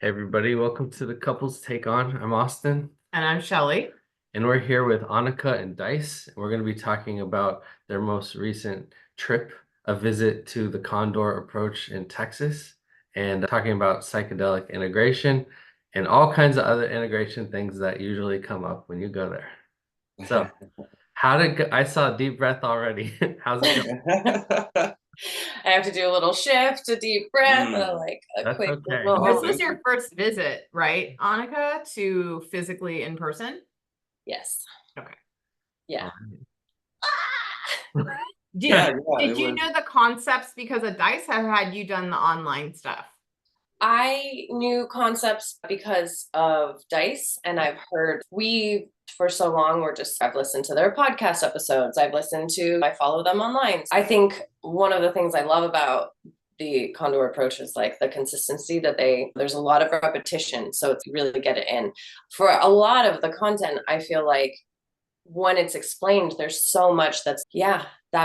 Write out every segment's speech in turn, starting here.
Hey everybody, welcome to the Couples Take On. I'm Austin, And I'm Shelly. and we're here with Anika and Dice. And we're going to be talking about their most recent trip, a visit to the Condor Approach in Texas, and talking about psychedelic integration and all kinds of other integration things that usually come up when you go there. So, I saw a deep breath already. How's it going? I have to do a little shift, a deep breath, like a That's quick okay. little. This was your first visit, right, Anika, to physically in person? Yes. Okay. Yeah. Did, Yeah, did it you was. know the concepts because of Dice, or had you done the online stuff? I knew concepts because of Dice, and I've heard for so long, I've listened to their podcast episodes. I follow them online. I think one of the things I love about the Condor approach is like the consistency there's a lot of repetition. So it's really get it in. For a lot of the content, I feel like when it's explained, there's so much that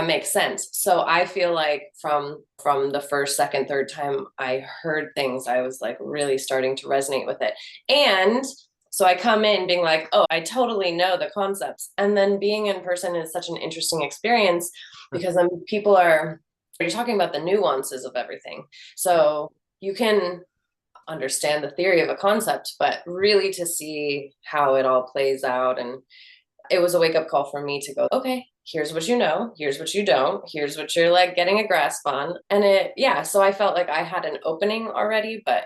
makes sense. So I feel like from the first, second, third time I heard things, I was like really starting to resonate with it. And so I come in being like, oh, I totally know the concepts. And then being in person is such an interesting experience because then you're talking about the nuances of everything. So you can understand the theory of a concept, but really to see how it all plays out. And it was a wake-up call for me to go, okay, here's what you know, here's what you don't, here's what you're like getting a grasp on. So I felt like I had an opening already, but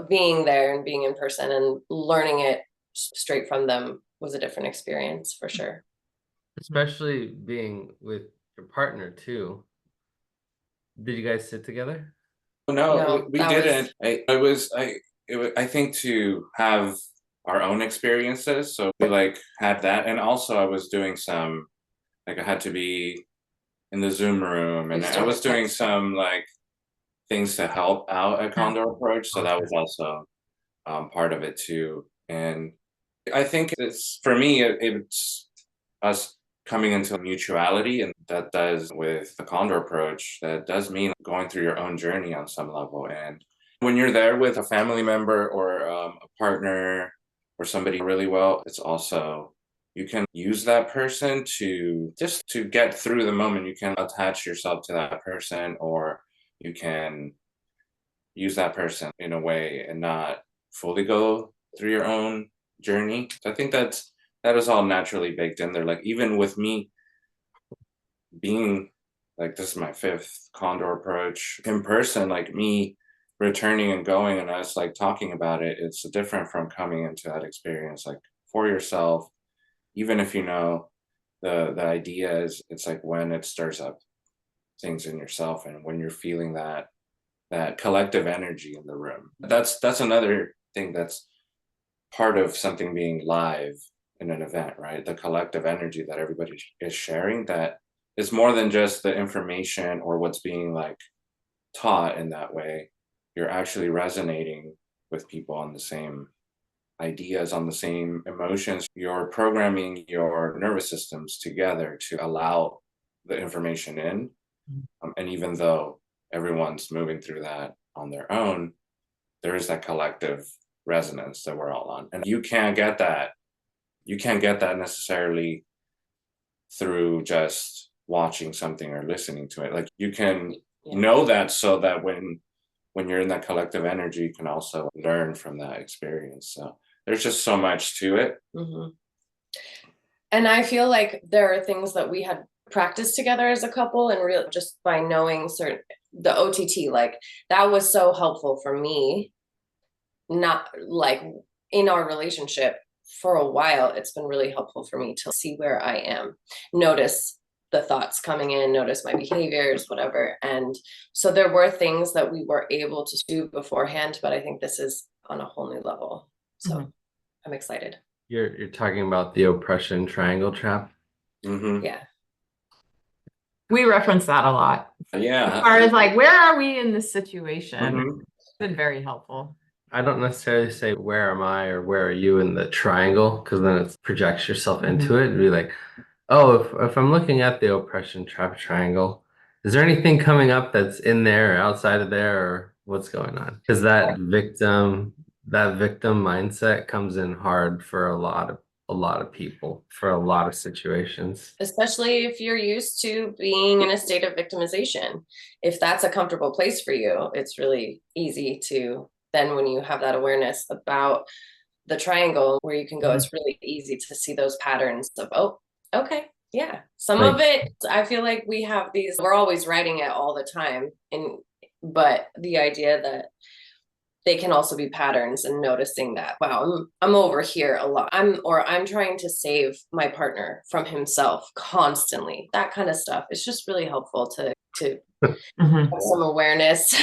being there and being in person and learning it straight from them was a different experience for sure. Especially being with your partner too. Did you guys sit together? No, We didn't. I think to have our own experiences. So we had that. And also I was doing some, I had to be in the Zoom room and I was doing some things to help out at Condor Approach. So that was also part of it too. And I think for me, it's us coming into mutuality, and that does with the Condor Approach, that does mean going through your own journey on some level. And when you're there with a family member or a partner or somebody really well, it's also, you can use that person to get through the moment. You can attach yourself to that person, or you can use that person in a way and not fully go through your own journey. So I think that is all naturally baked in there. Like even with me being this is my fifth Condor Approach in person, like me returning and going and us talking about it, it's different from coming into that experience for yourself. Even if you know the idea is, it's when it stirs up things in yourself and when you're feeling that collective energy in the room. That's another thing that's part of something being live in an event, right? The collective energy that everybody is sharing, that is more than just the information or what's being taught in that way. You're actually resonating with people on the same ideas, on the same emotions. You're programming your nervous systems together to allow the information in. And even though everyone's moving through that on their own, there is that collective resonance that we're all on. And you can't get that necessarily through just watching something or listening to it. You can know that, so that when you're in that collective energy, you can also learn from that experience. So there's just so much to it. Mm-hmm. And I feel like there are things that we had practiced together as a couple, and just by knowing the OTT, that was so helpful for me. Not in our relationship for a while, it's been really helpful for me to see where I am, notice the thoughts coming in, notice my behaviors, whatever. And so there were things that we were able to do beforehand, but I think this is on a whole new level. So I'm excited. You're talking about the oppression triangle trap? Mm-hmm. Yeah. We reference that a lot. Yeah. As far as where are we in this situation? It's been very helpful. I don't necessarily say where am I or where are you in the triangle, because then it projects yourself into it and be like, oh, if I'm looking at the oppression trap triangle, is there anything coming up that's in there or outside of there, or what's going on. Because that victim mindset comes in hard for a lot of people, for a lot of situations. Especially if you're used to being in a state of victimization. If that's a comfortable place for you, it's really easy to then, when you have that awareness about the triangle where you can go, it's really easy to see those patterns of, oh, okay, yeah. Some of it, I feel like we're always writing it all the time. But the idea that they can also be patterns, and noticing that, wow, I'm over here a lot. I'm trying to save my partner from himself constantly. That kind of stuff. It's just really helpful to have some awareness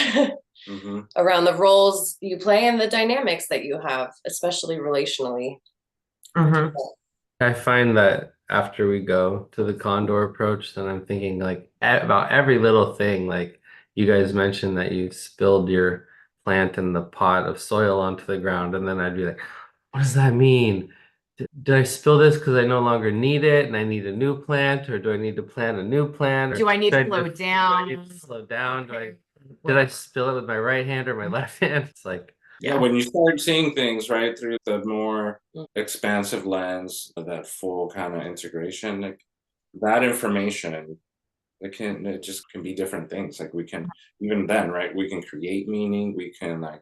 around the roles you play and the dynamics that you have, especially relationally. I find that after we go to the Condor approach, then I'm thinking like about every little thing. Like you guys mentioned that you spilled your plant in the pot of soil onto the ground, and then I'd be like, what does that mean? Did I spill this because I no longer need it and I need a new plant, or do I need to plant a new plant? Or Do I need to slow Do I down? need to slow down? Okay. Did I spill it with my right hand or my left hand? It's like, Yeah, when you start seeing things right through the more expansive lens, that full kind of integration, like that information, it just can be different things. Like we can, even then, right? We can create meaning. We can like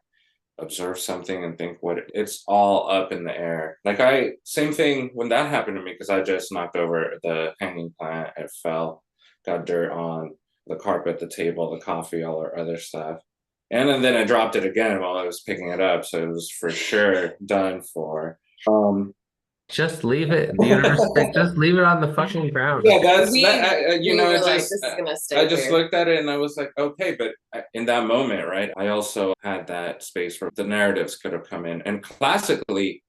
observe something and think it's all up in the air. Like same thing when that happened to me, because I just knocked over the hanging plant. It fell, got dirt on the carpet, the table, the coffee, all our other stuff. And then I dropped it again while I was picking it up. So it was for sure done for. just leave it. The universe, like, just leave it on the fucking ground. Yeah, that's We were like, this is gonna stay I just here. looked at it and I was like, okay, but in that moment, right? I also had that space where the narratives could have come in, and classically,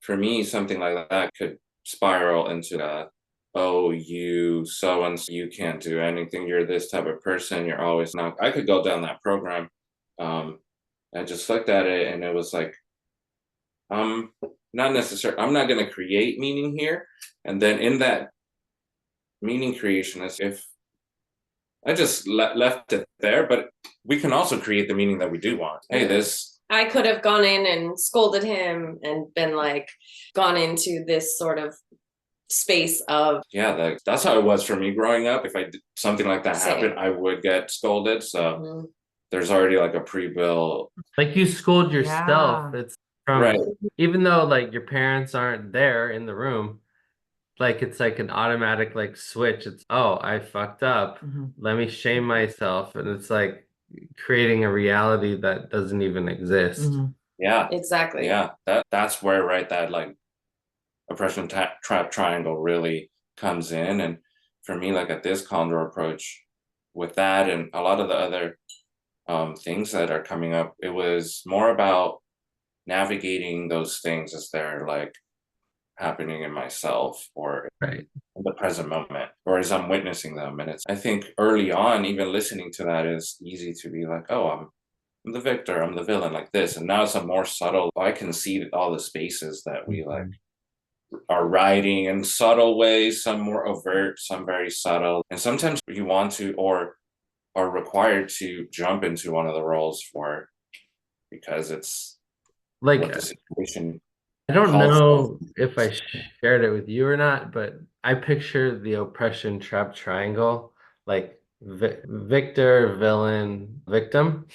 for me, something like that could spiral into oh, you so and so, you can't do anything. You're this type of person. You're always not. I could go down that program. I just looked at it and it was like, not necessarily. I'm not going to create meaning here. And then in that meaning creation, as if I just left it there, but we can also create the meaning that we do want. Hey, this. I could have gone in and scolded him and been like, gone into this sort of space of. Yeah, that's how it was for me growing up. If something like that happened, I would get scolded. So there's already like a pre-built. Like you scold yourself. It's from right. Even though like your parents aren't there in the room, like it's like an automatic like switch. It's, oh, I fucked up. Let me shame myself. And it's like creating a reality that doesn't even exist. Yeah, exactly. Yeah, that's where, right, that like oppression trap triangle really comes in. And for me, like at this Condor approach, with that and a lot of the other things that are coming up, it was more about navigating those things as they're like happening in myself or Right. in the present moment, or as I'm witnessing them. And I think early on, even listening to that is easy to be like, oh, I'm the victor, I'm the villain, like this. And now it's a more subtle, I can see all the spaces that we like are writing in subtle ways, some more overt, some very subtle. And sometimes you want to or are required to jump into one of the roles because it's like what the situation. I don't know if I shared it with you or not, but I picture the oppression trap triangle, like victor, villain, victim,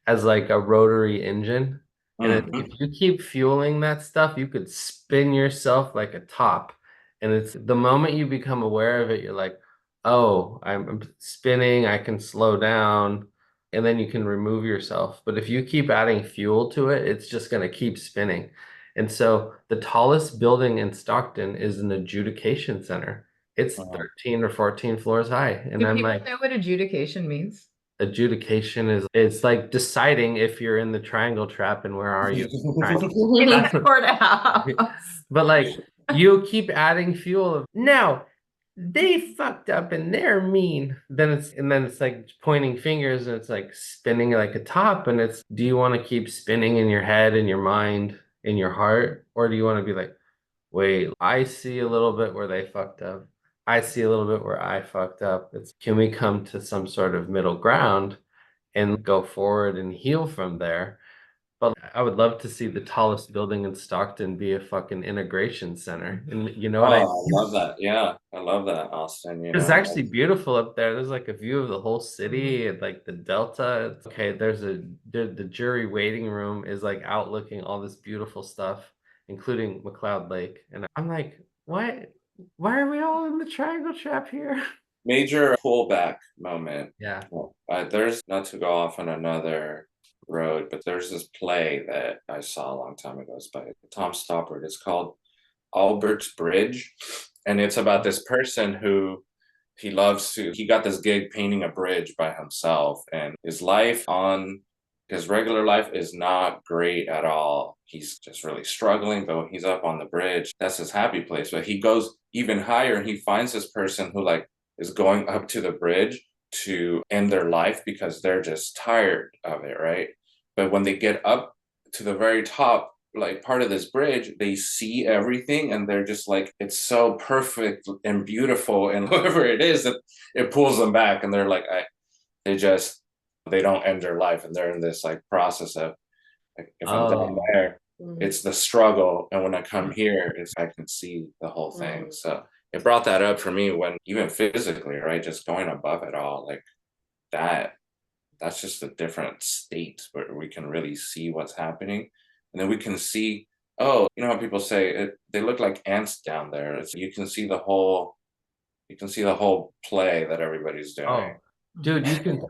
as like a rotary engine. And if you keep fueling that stuff, you could spin yourself like a top. And it's the moment you become aware of it, you're like, oh, I'm spinning, I can slow down, and then you can remove yourself. But if you keep adding fuel to it, it's just going to keep spinning. And so the tallest building in Stockton is an adjudication center. It's 13 or 14 floors high. And Do I'm people like, know what adjudication means? adjudication is, it's like deciding if you're in the triangle trap and where are you. In the courthouse. But like you keep adding fuel of, now they fucked up and they're mean. Then it's like pointing fingers and it's like spinning like a top. And it's, do you want to keep spinning in your head, in your mind, in your heart? Or do you want to be like, wait, I see a little bit where they fucked up. I see a little bit where I fucked up. Can we come to some sort of middle ground and go forward and heal from there. But I would love to see the tallest building in Stockton be a fucking integration center. And you know what I Oh, I love that. Yeah, I love that, Austin. It's actually beautiful up there. There's like a view of the whole city and like the delta. Okay, the jury waiting room is like outlooking all this beautiful stuff, including McLeod Lake. And I'm like, why are we all in the triangle trap here? Major pullback moment. Yeah. There's, not to go off on another road, but there's this play that I saw a long time ago. It's by Tom Stoppard. It's called Albert's Bridge, and it's about this person who he got this gig painting a bridge by himself, and his regular life is not great at all. He's just really struggling, but when he's up on the bridge, that's his happy place. But he goes even higher and he finds this person who like is going up to the bridge to end their life because they're just tired of it, right? But when they get up to the very top, like part of this bridge, they see everything and they're just like, it's so perfect and beautiful, and whatever it is, that it pulls them back, and they're like, they don't end their life, and they're in this like process of like, if I'm down there, it's the struggle, and when I come here, I can see the whole thing. So it brought that up for me, when even physically, right, just going above it all, like that's just a different state where we can really see what's happening. And then we can see, oh, you know how people say they look like ants down there. You can see the whole play that everybody's doing. Oh, dude, you can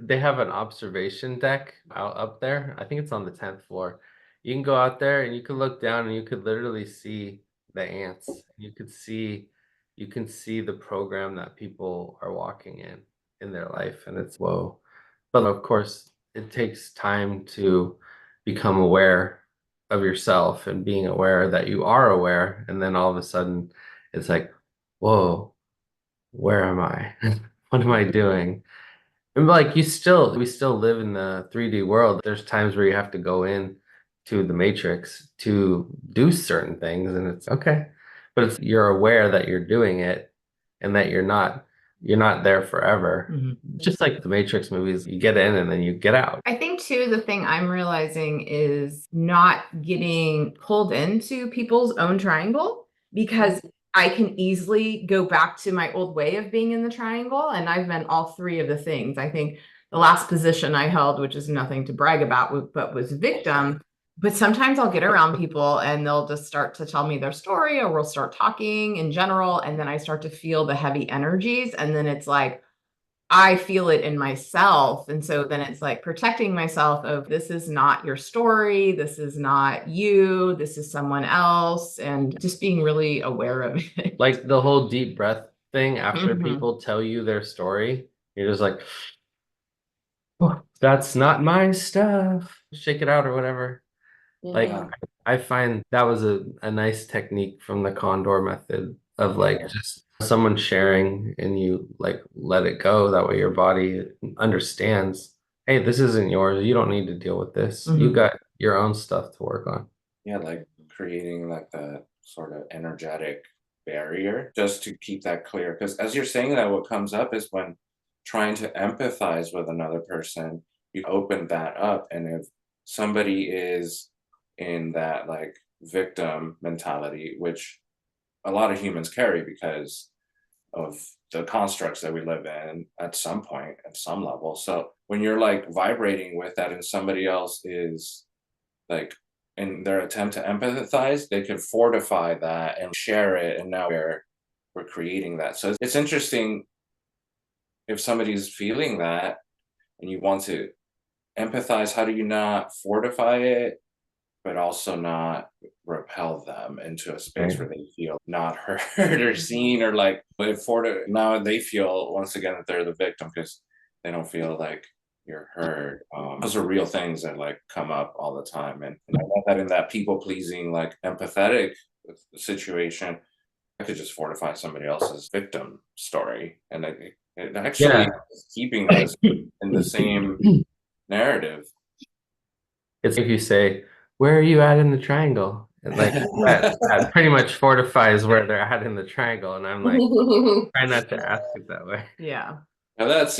they have an observation deck out up there. I think it's on the 10th floor. You can go out there and you can look down and you could literally see the ants. You can see the program that people are walking in their life, and it's whoa. But of course, it takes time to become aware of yourself and being aware that you are aware. And then all of a sudden it's like, whoa, where am I? What am I doing? And like we still live in the 3D world. There's times where you have to go in to the matrix to do certain things, and it's okay. But you're aware that you're doing it and that you're not there forever. Just like the Matrix movies, you get in and then you get out. I think too, the thing I'm realizing is not getting pulled into people's own triangle, because I can easily go back to my old way of being in the triangle. And I've been all three of the things. I think the last position I held, which is nothing to brag about, but was victim. But sometimes I'll get around people and they'll just start to tell me their story, or we'll start talking in general. And then I start to feel the heavy energies. And then it's like, I feel it in myself. And so then it's like protecting myself of, this is not your story. This is not you. This is someone else. And just being really aware of it. Like the whole deep breath thing after people tell you their story, you're just like, oh, that's not my stuff. Shake it out or whatever. Like I find that was a nice technique from the Condor method of like just someone sharing and you like let it go. That way your body understands, hey, this isn't yours. You don't need to deal with this. You got your own stuff to work on. Yeah, like creating like the sort of energetic barrier just to keep that clear. Because as you're saying that, what comes up is when trying to empathize with another person, you open that up. And if somebody is in that like victim mentality, which a lot of humans carry because of the constructs that we live in at some point, at some level. So when you're like vibrating with that and somebody else is like in their attempt to empathize, they can fortify that and share it, and now we're creating that. So it's interesting if somebody's feeling that and you want to empathize, how do you not fortify it but also not repel them into a space where they feel not heard or seen, or like now they feel once again that they're the victim because they don't feel like you're heard. Those are real things that like come up all the time, and I know that in that people pleasing, like empathetic situation, I could just fortify somebody else's victim story, and it actually is keeping us in the same narrative. It's like you say, where are you at in the triangle? And like that pretty much fortifies where they're at in the triangle. And I'm like, try not to ask it that way. Yeah. And that's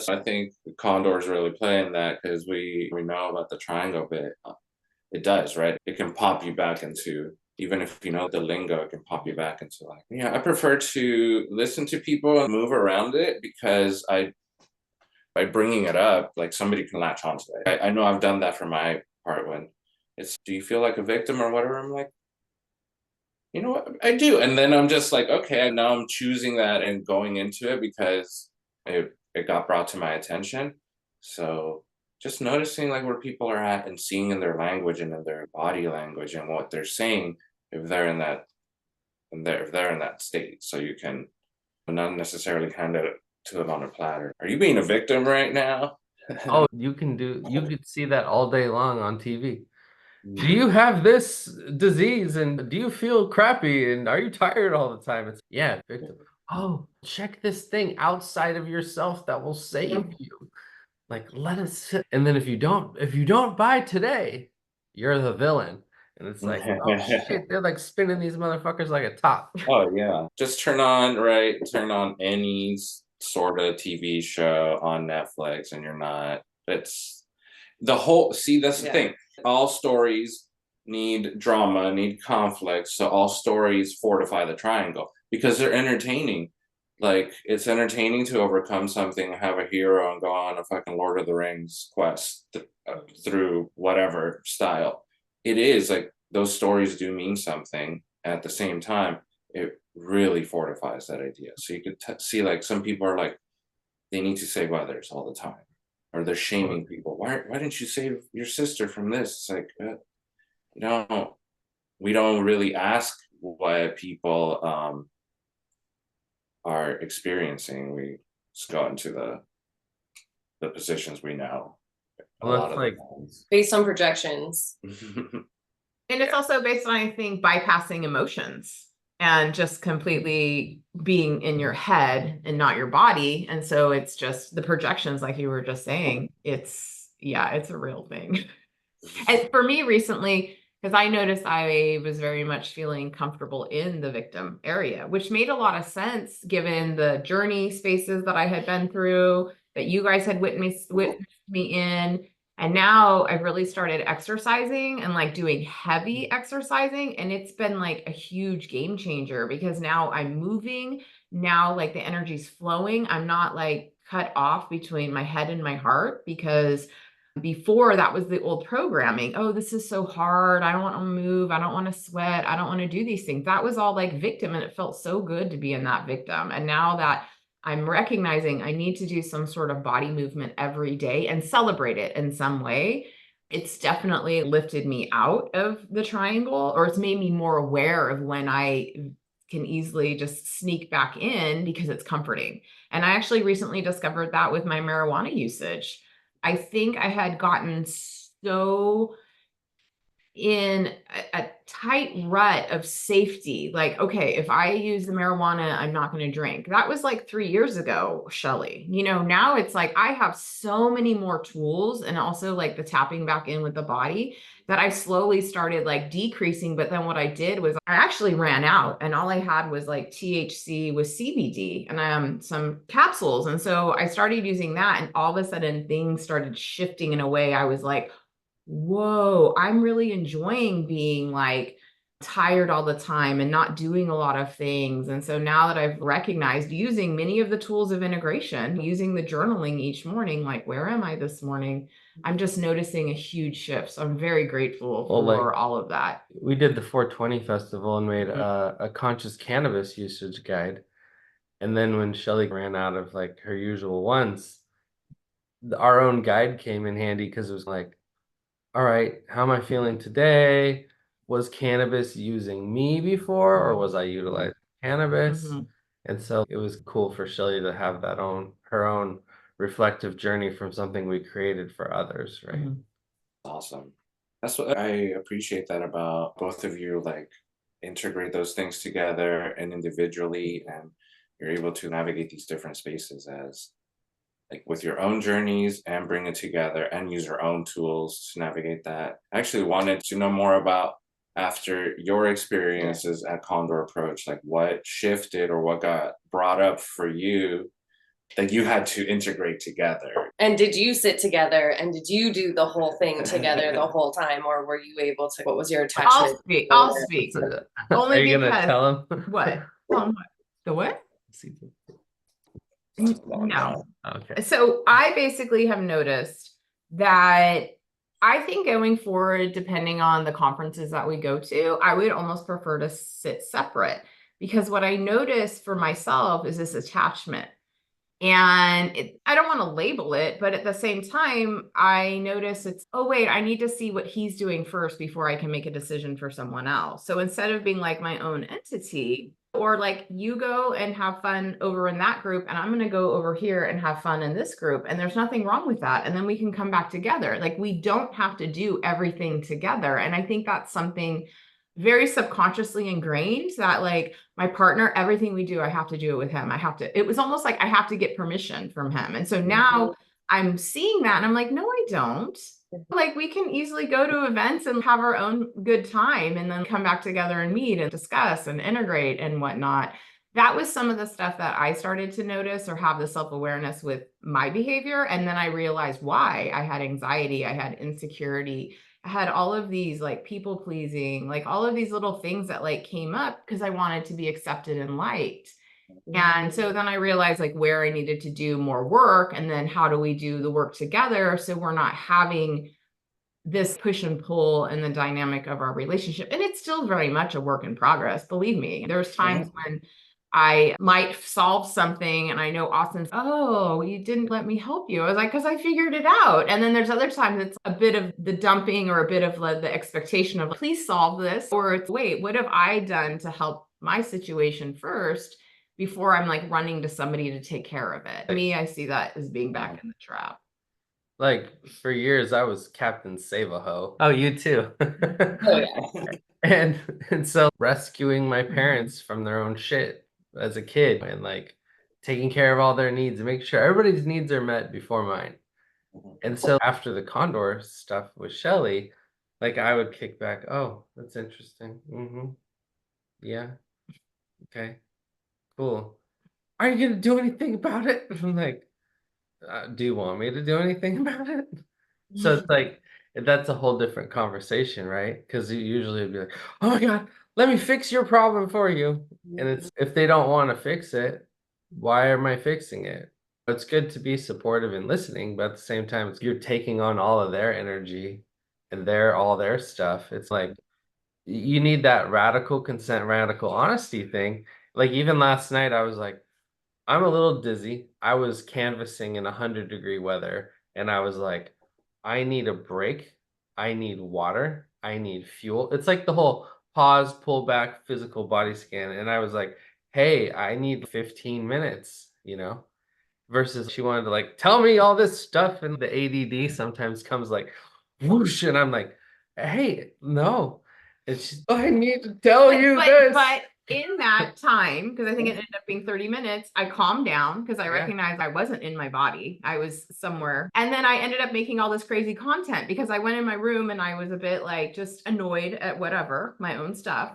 I think Condor's really playing that because we know about the triangle bit. It does, right? It can pop you back into, even if you know the lingo, it can pop you back into like, yeah, I prefer to listen to people and move around it because I by bringing it up, like somebody can latch onto it. I know I've done that for my part when it's, do you feel like a victim or whatever? I'm like, you know what, I do. And then I'm just like, okay, now I'm choosing that and going into it because it got brought to my attention. So just noticing like where people are at and seeing in their language and in their body language and what they're saying if they're in that if they're in that state. So you can not necessarily hand it to them on a platter. Are you being a victim right now? Oh, you could see that all day long on TV. Do you have this disease and do you feel crappy and are you tired all the time? It's yeah, victim. Oh, check this thing outside of yourself that will save you. Like let us sit. And then if you don't buy today, you're the villain. And it's like, oh shit, they're like spinning these motherfuckers like a top. Oh yeah. Just turn on any sort of TV show on Netflix and you're not, it's the whole, see, that's the Yeah. thing. All stories need drama, need conflict. So all stories fortify the triangle because they're entertaining. Like it's entertaining to overcome something, have a hero and go on a fucking Lord of the Rings quest through whatever style. It is like those stories do mean something. At the same time, it really fortifies that idea. So you could see like some people are like, they need to save others all the time, or they're shaming people. Why didn't you save your sister from this? It's like, you know, we don't really ask what people are experiencing. We just go into the positions we know a Well, lot that's of like the times. Based on projections. And it's also based on, I think, bypassing emotions and just completely being in your head and not your body. And so it's just the projections, like you were just saying. Yeah, it's a real thing. And for me recently, because I noticed I was very much feeling comfortable in the victim area, which made a lot of sense given the journey spaces that I had been through, that you guys had witnessed me in. And now I've really started exercising and like doing heavy exercising. And it's been like a huge game changer because now I'm moving. Now, like the energy's flowing. I'm not like cut off between my head and my heart because before that was the old programming. Oh, this is so hard. I don't want to move. I don't want to sweat. I don't want to do these things. That was all like victim. And it felt so good to be in that victim. And now that I'm recognizing I need to do some sort of body movement every day and celebrate it in some way, it's definitely lifted me out of the triangle, or it's made me more aware of when I can easily just sneak back in because it's comforting. And I actually recently discovered that with my marijuana usage. I think I had gotten so in a tight rut of safety. Like, okay, if I use the marijuana, I'm not going to drink. That was like 3 years ago, Shelly. Now it's like I have so many more tools and also like the tapping back in with the body that I slowly started like decreasing. But then what I did was I actually ran out and all I had was like THC with CBD and some capsules. And so I started using that and all of a sudden things started shifting in a way I was like, whoa, I'm really enjoying being like tired all the time and not doing a lot of things. And so now that I've recognized using many of the tools of integration, using the journaling each morning, like, where am I this morning? I'm just noticing a huge shift. So I'm very grateful well, for like all of that. we did the 420 festival and made a conscious cannabis usage guide. And then when Shelly ran out of like her usual ones, our own guide came in handy because it was like, all right, how am I feeling today? Was cannabis using me before, or was I utilizing cannabis? Mhm. And so it was cool for Shelly to have her own reflective journey from something we created for others, right? Mhm. Awesome. That's what I appreciate that about both of you, like integrate those things together and individually, and you're able to navigate these different spaces as like with your own journeys and bring it together and use your own tools to navigate that. I actually wanted to know more about after your experiences at Condor Approach, like what shifted or what got brought up for you that you had to integrate together. And did you sit together and did you do the whole thing together the whole time, or were you able to? What was your attachment? I'll speak. So, Only are you gonna because tell him? what? Tell 'em what? The what? No. Okay. So I basically have noticed that I think going forward, depending on the conferences that we go to, I would almost prefer to sit separate, because what I notice for myself is this attachment. And I don't want to label it, but at the same time, I notice it's, oh, wait, I need to see what he's doing first before I can make a decision for someone else. So instead of being like my own entity, or like you go and have fun over in that group, and I'm going to go over here and have fun in this group. And there's nothing wrong with that. And then we can come back together. Like, we don't have to do everything together. And I think that's something very subconsciously ingrained, that like my partner, everything we do, I have to do it with him. It was almost like I have to get permission from him. And so now I'm seeing that and I'm like, no, I don't. Like, we can easily go to events and have our own good time and then come back together and meet and discuss and integrate and whatnot. That was some of the stuff that I started to notice or have the self-awareness with my behavior. And then I realized why. I had anxiety, I had insecurity, I had all of these like people pleasing, like all of these little things that like came up because I wanted to be accepted and liked. And so then I realized like where I needed to do more work, and then how do we do the work together so we're not having this push and pull in the dynamic of our relationship. And it's still very much a work in progress. Believe me, there's times when I might solve something and I know Austin's, oh, you didn't let me help you. I was like, because I figured it out. And then there's other times it's a bit of the dumping or a bit of the expectation of, please solve this. Or it's, wait, what have I done to help my situation first before I'm like running to somebody to take care of it? To me, I see that as being back in the trap. Like, for years, I was Captain Save-A-Ho. Oh, you too. Oh, yeah. And so rescuing my parents from their own shit as a kid, and like taking care of all their needs and making sure everybody's needs are met before mine. And so after the Condor stuff with Shelly, like I would kick back, oh, that's interesting. Yeah. Okay. Cool. Are you gonna do anything about it? I'm like, do you want me to do anything about it? So it's like, that's a whole different conversation, right? Because you usually would be like, oh my God, let me fix your problem for you. And it's, if they don't want to fix it, why am I fixing it? It's good to be supportive and listening, but at the same time, you're taking on all of their energy and all their stuff. It's like, you need that radical consent, radical honesty thing. Like, even last night, I was like, I'm a little dizzy. I was canvassing in 100-degree weather, and I was like, I need a break. I need water. I need fuel. It's like the whole pause, pull back, physical body scan. And I was like, hey, I need 15 minutes, versus she wanted to like tell me all this stuff. And the ADD sometimes comes like whoosh. And I'm like, hey, no. And she's, I need to tell you this. But in that time, because I think it ended up being 30 minutes, I calmed down because I recognized I wasn't in my body. I was somewhere. And then I ended up making all this crazy content because I went in my room and I was a bit like just annoyed at whatever, my own stuff.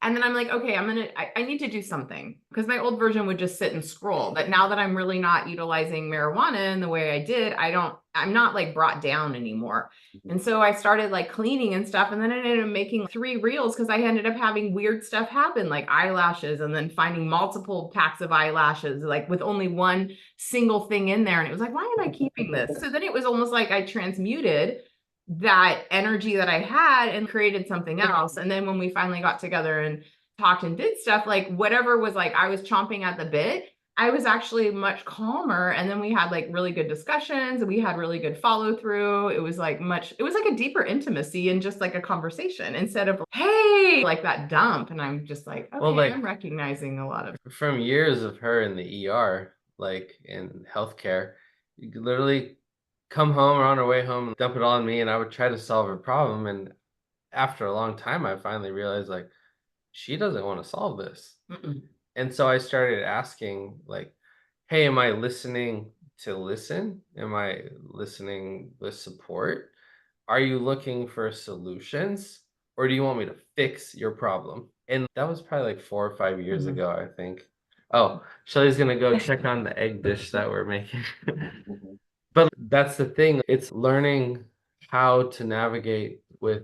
And then I'm like, okay, I need to do something, because my old version would just sit and scroll. But now that I'm really not utilizing marijuana in the way I did, I'm not like brought down anymore. And so I started like cleaning and stuff. And then I ended up making 3 reels because I ended up having weird stuff happen, like eyelashes, and then finding multiple packs of eyelashes, like with only one single thing in there. And it was like, why am I keeping this? So then it was almost like I transmuted that energy that I had and created something else. And then when we finally got together and talked and did stuff, like whatever was like I was chomping at the bit, I was actually much calmer. And then we had like really good discussions and we had really good follow through. It was like a deeper intimacy and just like a conversation instead of, hey, like that dump. And I'm just like, okay, well, like, I'm recognizing a lot of from years of her in the ER, like in healthcare, you could literally come home or on her way home, dump it all on me, and I would try to solve her problem. And after a long time, I finally realized like she doesn't want to solve this. And so I started asking, like, hey, am I listening to listen? Am I listening with support? Are you looking for solutions? Or do you want me to fix your problem? And that was probably like 4 or 5 years ago, I think. Oh, Shelly's gonna go check on the egg dish that we're making. Mhm. But that's the thing. It's learning how to navigate with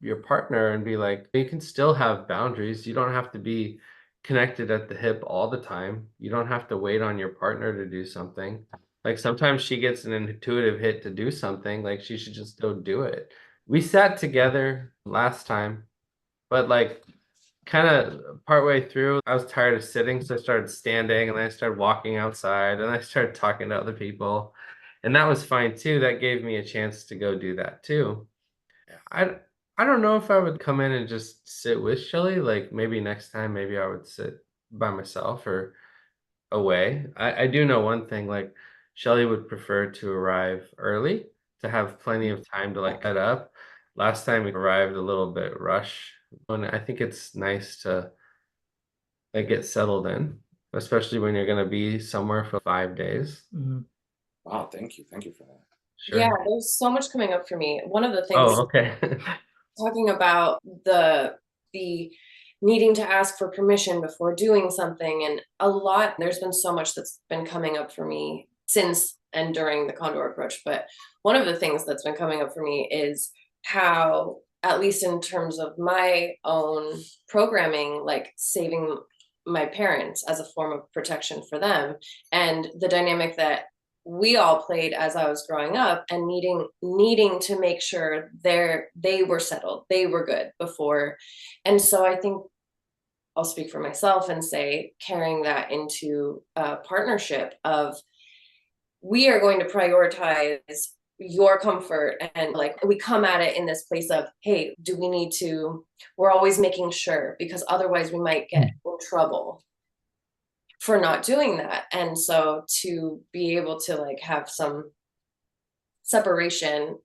your partner and be like, you can still have boundaries. You don't have to be connected at the hip all the time. You don't have to wait on your partner to do something. Like sometimes she gets an intuitive hit to do something, like she should just go do it. We sat together last time, but like kind of partway through, I was tired of sitting, so I started standing and then I started walking outside and I started talking to other people. And that was fine too. That gave me a chance to go do that too. I I don't know if I would come in and just sit with Shelly. Like maybe next time, maybe I would sit by myself or away. I do know one thing, like Shelly would prefer to arrive early to have plenty of time to like head up. Last time we arrived a little bit rush. And I think it's nice to like get settled in, especially when you're gonna be somewhere for 5 days. Wow, thank you for that. Yeah, Sure. there's so much coming up for me. One of the things Oh, okay. talking about the needing to ask for permission before doing something, and a lot, there's been so much that's been coming up for me since and during the Condor Approach. But one of the things that's been coming up for me is how, at least in terms of my own programming, like saving my parents as a form of protection for them, and the dynamic that we all played as I was growing up, and needing to make sure they were settled, they were good before. And so I think I'll speak for myself and say, carrying that into a partnership of, we are going to prioritize your comfort, and like we come at it in this place of, hey, do we need to, we're always making sure, because otherwise we might get in trouble for not doing that. And so to be able to like have some separation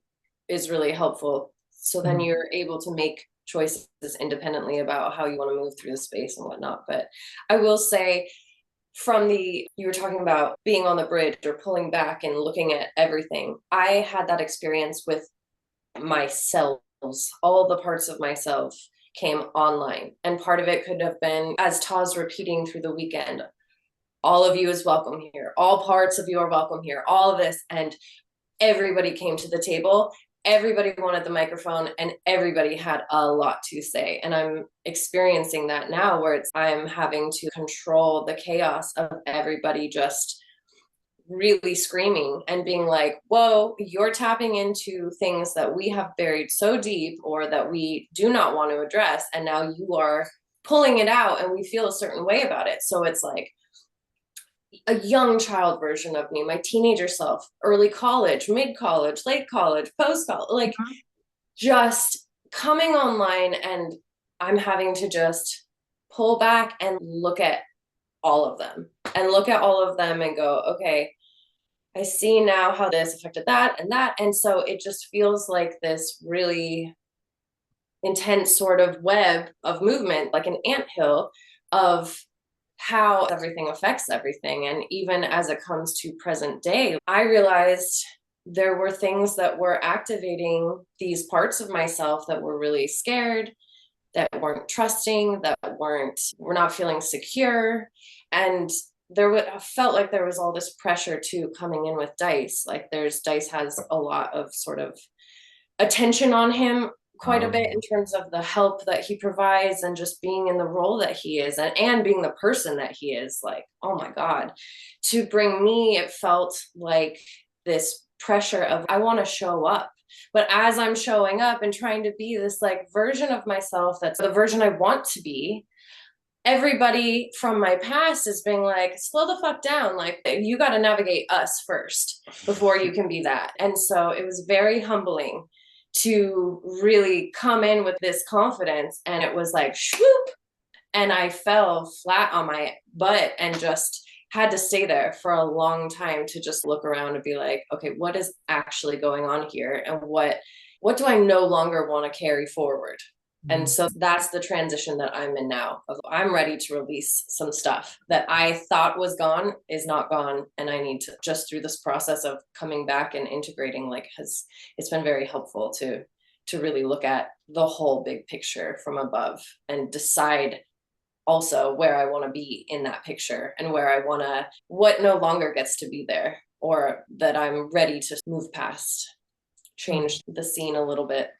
is really helpful. So then you're able to make choices independently about how you want to move through the space and whatnot. But I will say, from the, you were talking about being on the bridge or pulling back and looking at everything, I had that experience with myself. All the parts of myself came online, and part of it could have been, as Taz repeating through the weekend, all of you is welcome here, all parts of you are welcome here, all of this. And everybody came to the table, everybody wanted the microphone, and everybody had a lot to say. And I'm experiencing that now, where I'm having to control the chaos of everybody just really screaming and being like, whoa, you're tapping into things that we have buried so deep or that we do not want to address, and now you are pulling it out and we feel a certain way about it. So it's like a young child version of me, my teenager self, early college, mid college, late college, post college, like just coming online. And I'm having to just pull back and look at all of them and go, okay, I see now how this affected that and that. And so it just feels like this really intense sort of web of movement, like an anthill of how everything affects everything. And even as it comes to present day, I realized there were things that were activating these parts of myself that were really scared, that weren't trusting, that were not feeling secure. And I felt like there was all this pressure too coming in with Dice. Like Dice has a lot of sort of attention on him, quite a bit, in terms of the help that he provides and just being in the role that he is, and being the person that he is. Like, oh my God, to bring me, it felt like this pressure of, I want to show up. But as I'm showing up and trying to be this like version of myself, that's the version I want to be, everybody from my past is being like, slow the fuck down. Like, you got to navigate us first before you can be that. And so it was very humbling to really come in with this confidence, and it was like swoop, and I fell flat on my butt and just had to stay there for a long time to just look around and be like, okay, what is actually going on here, and what do I no longer want to carry forward? And so that's the transition that I'm in now. I'm ready to release some stuff that I thought was gone is not gone. And I need to, just through this process of coming back and integrating, like, it's been very helpful to really look at the whole big picture from above and decide also where I want to be in that picture and where I want to, what no longer gets to be there, or that I'm ready to move past, change the scene a little bit.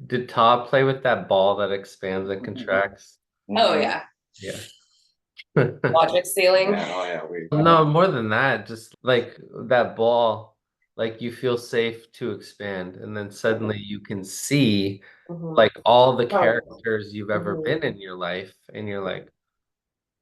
Did Todd play with that ball that expands and contracts? Oh, Mhm. yeah. Yeah. Logic ceiling. Yeah, oh yeah, No, more than that, just like that ball, like you feel safe to expand, and then suddenly you can see Mhm. like all the Oh, characters you've ever mhm. been in your life, and you're like,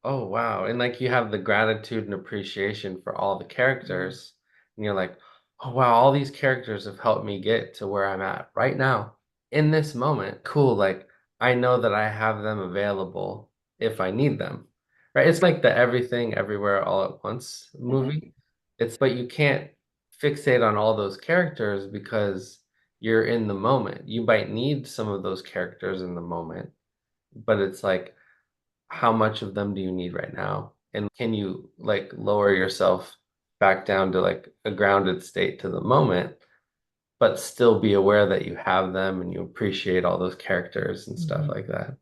oh wow. And like you have the gratitude and appreciation for all the characters, and you're like, oh wow, all these characters have helped me get to where I'm at right now in this moment. Cool, like I know that I have them available if I need them. Right? It's like the everything everywhere all at once movie. It's but you can't fixate on all those characters because you're in the moment. You might need some of those characters in the moment, but it's like how much of them do you need right now? And can you like lower yourself back down to like a grounded state to the moment, but still be aware that you have them and you appreciate all those characters and stuff like that.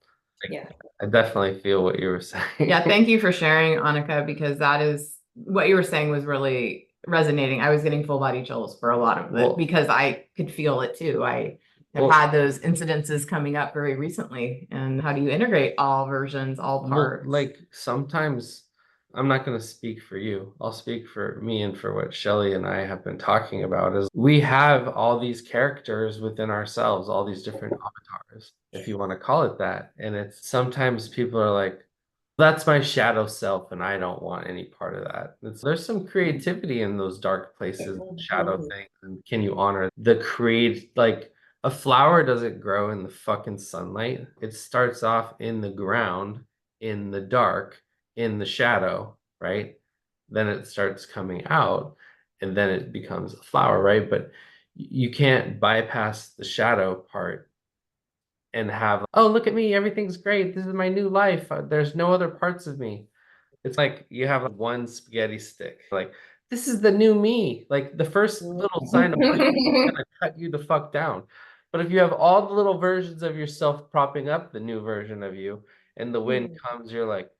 Yeah. I definitely feel what you were saying. Yeah, thank you for sharing, Anika, because that is what you were saying was really resonating. I was getting full body chills for a lot of Well- it because I could feel it too. I have Well- had those incidences coming up very recently. And how do you integrate all versions, all Well, parts? like sometimes I'm not going to speak for you. I'll speak for me and for what Shelly and I have been talking about is we have all these characters within ourselves, all these different avatars, if you want to call it that. And it's sometimes people are like, that's my shadow self, and I don't want any part of that. There's some creativity in those dark places, shadow things, and can you honor the create like a flower doesn't grow in the fucking sunlight. It starts off in the ground, in the dark, in the shadow, right? Then it starts coming out, and then it becomes a flower, right? But you can't bypass the shadow part and have, oh, look at me, everything's great. This is my new life. There's no other parts of me. It's like you have one spaghetti stick. Like, this is the new me. Like the first little sign of life is gonna cut you the fuck down. But if you have all the little versions of yourself propping up the new version of you, and the wind comes, you're like,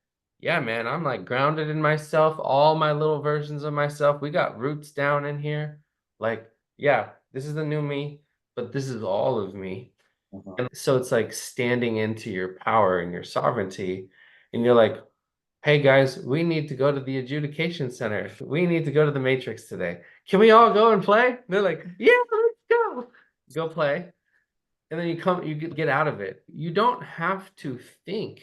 yeah, man, I'm like grounded in myself, all my little versions of myself. We got roots down in here. Like, yeah, this is the new me, but this is all of me. And so it's like standing into your power and your sovereignty. And you're like, hey guys, we need to go to the adjudication center. We need to go to the Matrix today. Can we all go and play? They're like, yeah, let's go. Go play. And then you get out of it. You don't have to think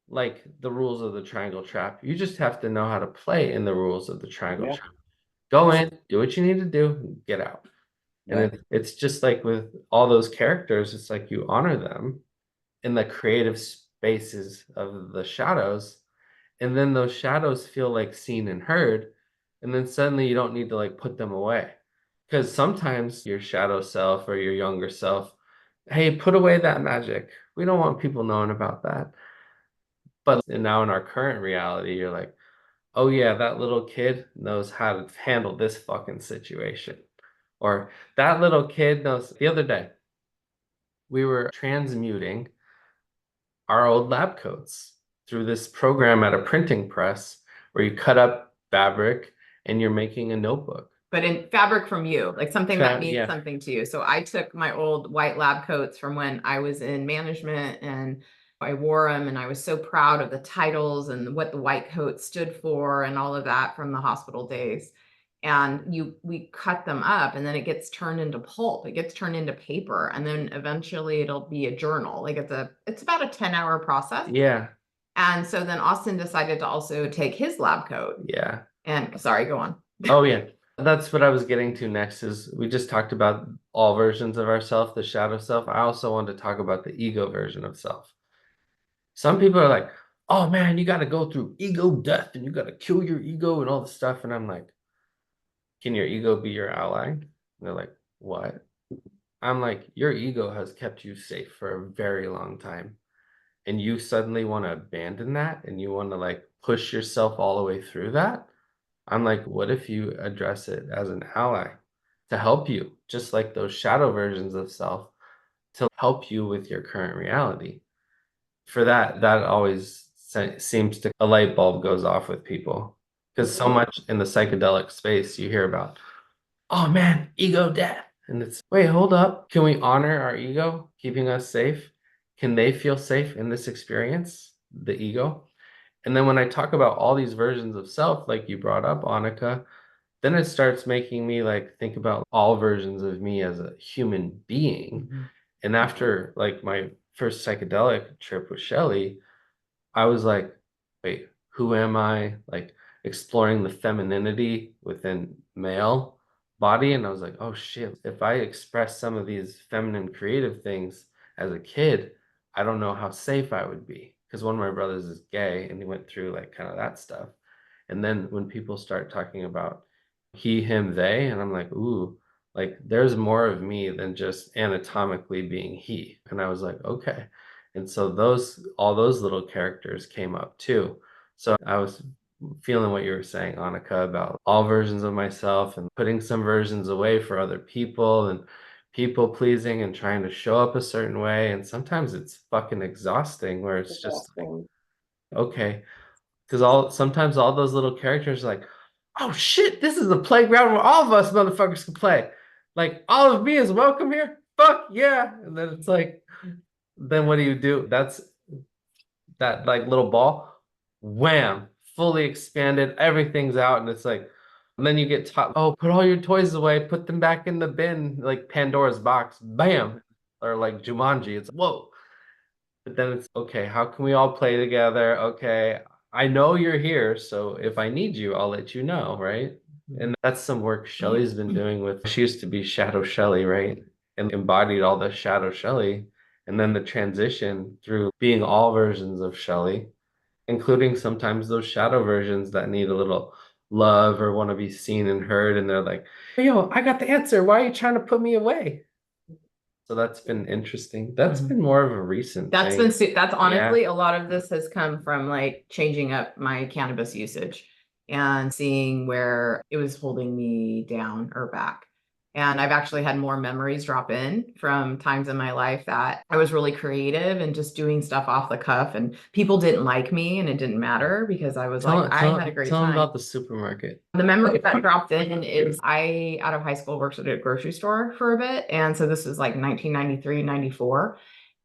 like the rules of the triangle trap. You just have to know how to play in the rules of the triangle trap. Go in, do what you need to do, get out. And it's just like with all those characters, it's like you honor them in the creative spaces of the shadows, and then those shadows feel like seen and heard, and then suddenly you don't need to like put them away, because sometimes your shadow self or your younger self, hey, put away that magic, we don't want people knowing about that. But now in our current reality, you're like, oh yeah, that little kid knows how to handle this fucking situation, or that little kid knows. The other day we were transmuting our old lab coats through this program at a printing press where you cut up fabric and you're making a notebook. But in fabric from you, like something that means Yeah. something to you. So I took my old white lab coats from when I was in management and I wore them, and I was so proud of the titles and what the white coat stood for and all of that from the hospital days. And we cut them up, and then it gets turned into pulp. It gets turned into paper, and then eventually it'll be a journal. Like it's about a 10-hour process. Yeah. And so then Austin decided to also take his lab coat. Yeah. And sorry, go on. Oh yeah. That's what I was getting to next is we just talked about all versions of ourself, the shadow self. I also wanted to talk about the ego version of self. Some people are like, oh man, you got to go through ego death and you got to kill your ego and all this stuff. And I'm like, can your ego be your ally? And they're like, what? I'm like, your ego has kept you safe for a very long time. And you suddenly want to abandon that and you want to like push yourself all the way through that. I'm like, what if you address it as an ally to help you, just like those shadow versions of self, to help you with your current reality? For that always seems to a light bulb goes off with people because so much in the psychedelic space you hear about, oh man, ego death. And it's, wait, hold up. Can we honor our ego, keeping us safe? Can they feel safe in this experience, the ego? And then when I talk about all these versions of self, like you brought up, Anika, then it starts making me like think about all versions of me as a human being. And after like my first psychedelic trip with Shelly, I was like, wait, who am I? Like exploring the femininity within male body. And I was like, oh shit, if I express some of these feminine creative things as a kid, I don't know how safe I would be. Because one of my brothers is gay and he went through like kind of that stuff. And then when people start talking about he, him, they, and I'm like, ooh, like there's more of me than just anatomically being he. And I was like, okay. And so all those little characters came up too. So I was feeling what you were saying, Annika, about all versions of myself and putting some versions away for other people and people pleasing and trying to show up a certain way. And sometimes it's fucking exhausting where it's just like, okay. Because sometimes all those little characters are like, oh shit, this is a playground where all of us motherfuckers can play. Like all of me is welcome here. Fuck yeah. And then it's like, then what do you do? That's that like little ball, wham, fully expanded, everything's out, and it's like, and then you get taught, oh, put all your toys away, put them back in the bin, like Pandora's box, bam, or like Jumanji, it's whoa. But then it's okay, how can we all play together? Okay, I know you're here, so if I need you, I'll let you know, right? And that's some work Shelley's been doing with, she used to be Shadow Shelley, right? And embodied all the Shadow Shelley. And then the transition through being all versions of Shelley, including sometimes those shadow versions that need a little love or want to be seen and heard. And they're like, yo, I got the answer. Why are you trying to put me away? So that's been interesting. That's been more of a recent That's thing. that's honestly a lot of this has come from like changing up my cannabis usage and seeing where it was holding me down or back. And I've actually had more memories drop in from times in my life that I was really creative and just doing stuff off the cuff, and people didn't like me and it didn't matter because I was like, I had a great Tell them time. about the supermarket. The memory that dropped in is I, out of high school, worked at a grocery store for a bit. And so this was like 1993, 94.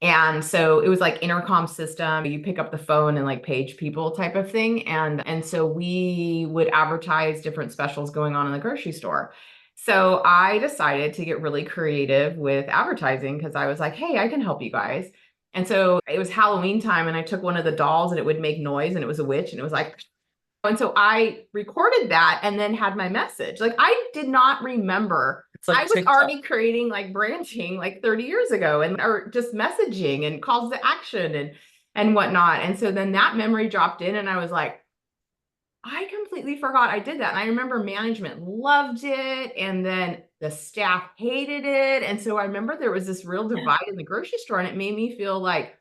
And so it was like intercom system. You pick up the phone and like page people type of thing. And so we would advertise different specials going on in the grocery store. So I decided to get really creative with advertising because I was like, hey, I can help you guys. And so it was Halloween time and I took one of the dolls and it would make noise and it was a witch and it was like, and so I recorded that and then had my message. Like I did not remember. It's like I was TikTok. already creating like branding like 30 years ago and or just messaging and calls to action and whatnot. And so then that memory dropped in and I was like, I completely forgot I did that. And I remember management loved it and then the staff hated it. And so I remember there was this real divide in the grocery store and it made me feel like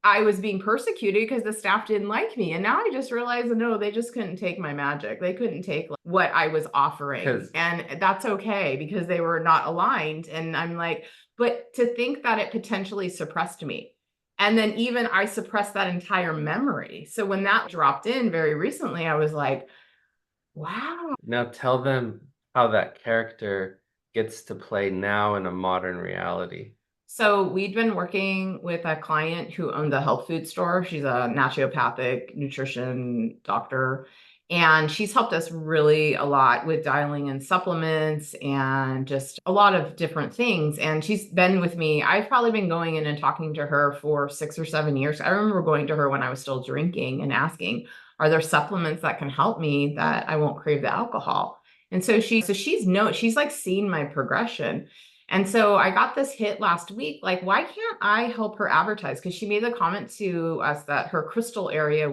I was being persecuted because the staff didn't like me. And now I just realized, no, they just couldn't take my magic. They couldn't take like, what I was offering. And that's okay because they were not aligned. And I'm like, but to think that it potentially suppressed me. And then even I suppressed that entire memory. So when that dropped in very recently, I was like, wow. Now tell them how that character gets to play now in a modern reality. So we'd been working with a client who owned a health food store. She's a naturopathic nutrition doctor. And she's helped us really a lot with dialing in supplements and just a lot of different things. And she's been with me. I've probably been going in and talking to her for 6 or 7 years. I remember going to her when I was still drinking and asking, are there supplements that can help me that I won't crave the alcohol? And so she's like seen my progression. And so I got this hit last week, like, why can't I help her advertise? Because she made the comment to us that her crystal area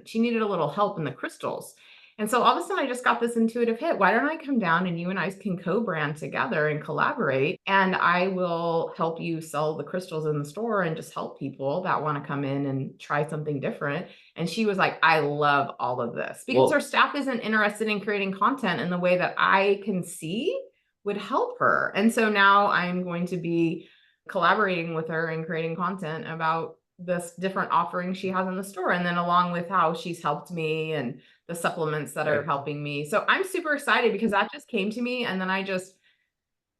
she needed a little help in the crystals. And so all of a sudden I just got this intuitive hit. Why don't I come down and you and I can co-brand together and collaborate, and I will help you sell the crystals in the store and just help people that want to come in and try something different. And she was like, I love all of this because her staff isn't interested in creating content in the way that I can see would help her. And so now I'm going to be collaborating with her and creating content about this different offerings she has in the store, and then along with how she's helped me and the supplements that are helping me. So I'm super excited because that just came to me, and then I just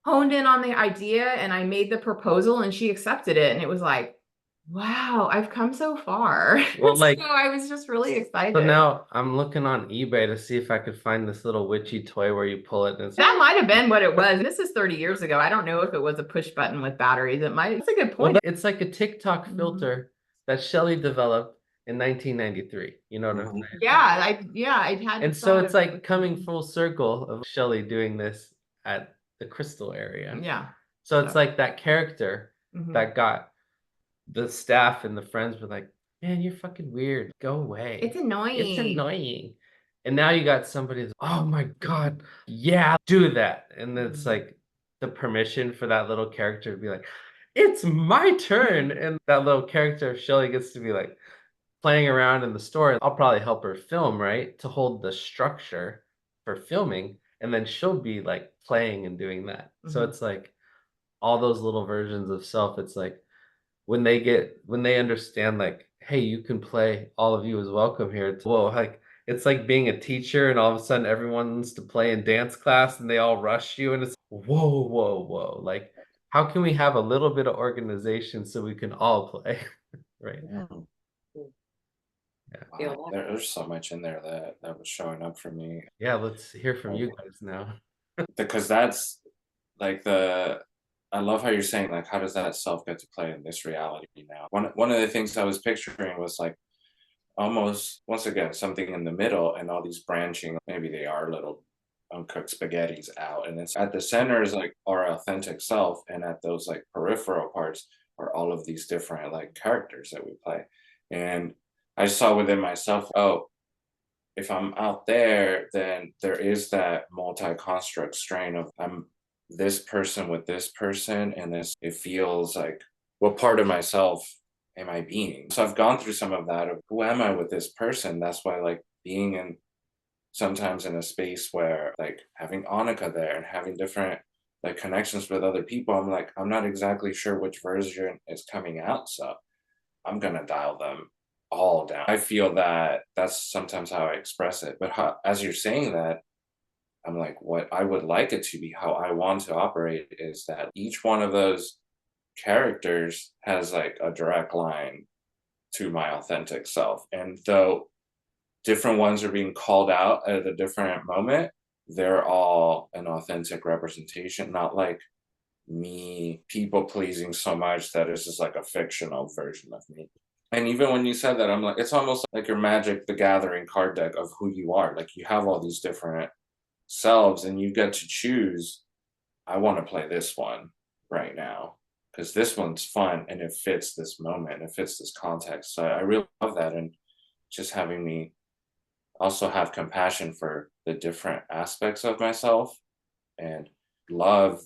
honed in on the idea and I made the proposal and she accepted it, and it was like, wow, I've come so far. Well, like, so I was just really excited. so now I'm looking on eBay to see if I could find this little witchy toy where you pull it and it's That might have been what it was. This is 30 years ago. I don't know if it was a push button with batteries. It's a good point. well, it's like a TikTok filter that Shelley developed in 1993. You know what I'm saying? Yeah, I'd had. And so it's like coming full circle of Shelley doing this at the crystal area. Yeah. So it's like that character Mhm. that got the staff and the friends were like, man, you're fucking weird. Go away. It's annoying. It's annoying. And now you got somebody that's, oh my God, yeah, do that. And it's like the permission for that little character to be like, it's my turn. And that little character of Shelley gets to be like playing around in the story. I'll probably help her film, right? To hold the structure for filming. And then she'll be like playing and doing that. So it's like all those little versions of self. It's like, when they understand like, hey, you can play, all of you is welcome here. It's whoa, like it's like being a teacher and all of a sudden everyone wants to play in dance class and they all rush you and it's whoa, whoa, whoa. Like, how can we have a little bit of organization so we can all play? Right. Mm. Feel Wow. that. There's so much in there that was showing up for me. Yeah, let's hear from you guys now. Because that's like I love how you're saying like how does that self get to play in this reality now? One of the things I was picturing was like almost once again something in the middle and all these branching, maybe they are little uncooked spaghettis out, and it's at the center is like our authentic self, and at those like peripheral parts are all of these different like characters that we play. And I saw within myself, oh, if I'm out there, then there is that multi-construct strain of I'm this person with this person, and this it feels like what part of myself am I being? So I've gone through some of that of who am I with this person? That's why like being in sometimes in a space where like having Anika there and having different like connections with other people, I'm like, I'm not exactly sure which version is coming out. So I'm gonna dial them all down. I feel that that's sometimes how I express it. But as you're saying that, I'm like, what I would like it to be, how I want to operate is that each one of those characters has like a direct line to my authentic self. And though different ones are being called out at a different moment, they're all an authentic representation, not like me people pleasing so much that it's just like a fictional version of me. And even when you said that, I'm like, it's almost like your Magic the Gathering card deck of who you are. Like you have all these different selves and you get to choose, I want to play this one right now because this one's fun and it fits this moment, it fits this context. So I really love that. And just having me also have compassion for the different aspects of myself and love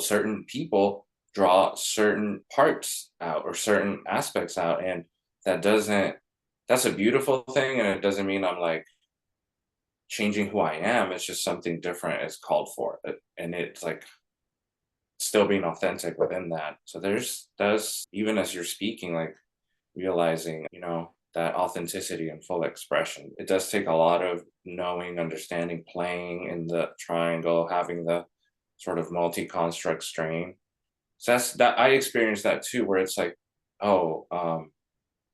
certain people draw certain parts out or certain aspects out, and that's a beautiful thing, and it doesn't mean I'm like changing who I am. It's just something different is called for it, and it's like still being authentic within that. So does even as you're speaking, like realizing that authenticity and full expression, it does take a lot of knowing, understanding, playing in the triangle, having the sort of multi-construct strain. So that's that I experienced that too, where it's like, oh,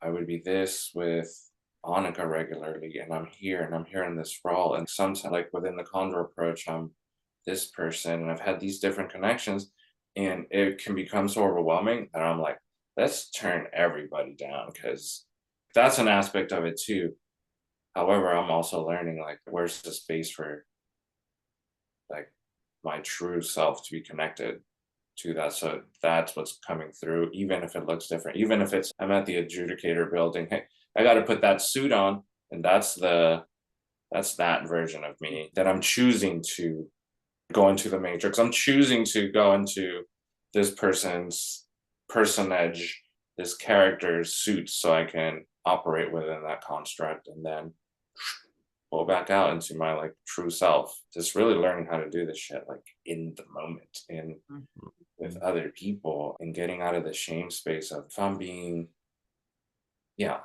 I would be this with Anika regularly, and I'm here in this role. And sometimes like within the Condor Approach, I'm this person and I've had these different connections, and it can become so overwhelming that I'm like, let's turn everybody down, because that's an aspect of it too. However, I'm also learning like where's the space for like my true self to be connected to that. So that's what's coming through, even if it looks different, even if it's I'm at the adjudicator building, hey, I got to put that suit on, and that's that version of me that I'm choosing to go into the matrix. I'm choosing to go into this person's personage, this character's suit, so I can operate within that construct and then pull back out into my like true self. Just really learning how to do this shit like in the moment and with other people, and getting out of the shame space of if I'm being yeah,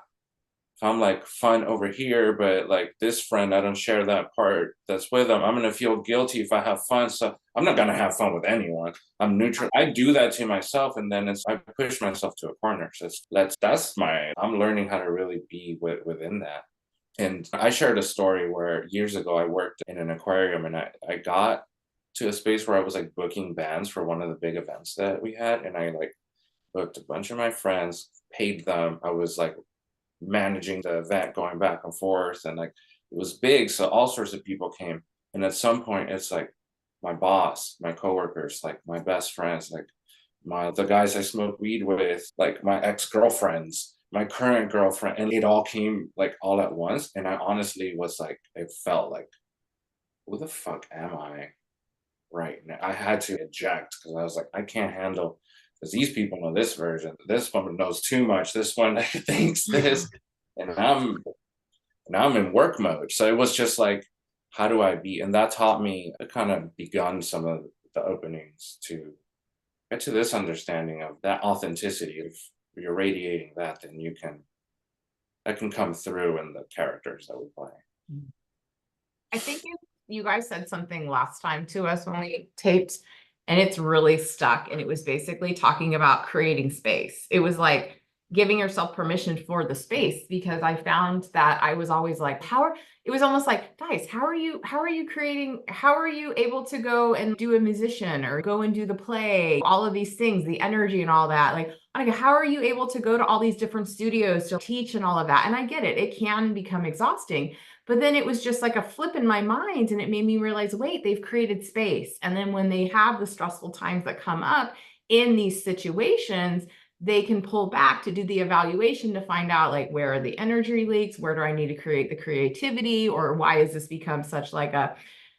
if I'm like fun over here, but like this friend, I don't share that part that's with them, I'm gonna feel guilty if I have fun. So I'm not gonna have fun with anyone. I'm neutral. I do that to myself, and then I push myself to a corner. So that's my I'm learning how to really be within that. And I shared a story where years ago I worked in an aquarium, and I got to a space where I was like booking bands for one of the big events that we had, and I like booked a bunch of my friends, paid them. I was like managing the event, going back and forth, and like it was big, so all sorts of people came. And at some point, it's like my boss, my coworkers, like my best friends, like the guys I smoke weed with, like my ex-girlfriends, my current girlfriend, and it all came like all at once. And I honestly was like, it felt like, who the fuck am I right now? I had to eject because I was like, I can't handle, because these people know this version, this one knows too much, this one thinks this, and I'm in work mode. So it was just like, how do I be? And that taught me, it kind of begun some of the openings to get to this understanding of that authenticity. If you're radiating that, then that can come through in the characters that we play. I think you guys said something last time to us when we taped, and it's really stuck. And it was basically talking about creating space. It was like giving yourself permission for the space, because I found that I was always like, it was almost like, Dice, how are you creating, how are you able to go and do a musician or go and do the play, all of these things, the energy and all that. Like, Anika, how are you able to go to all these different studios to teach and all of that? And I get it. It can become exhausting. But then it was just like a flip in my mind, and it made me realize, wait, they've created space. And then when they have the stressful times that come up in these situations, they can pull back to do the evaluation to find out, like, where are the energy leaks? Where do I need to create the creativity? Or why has this become such like a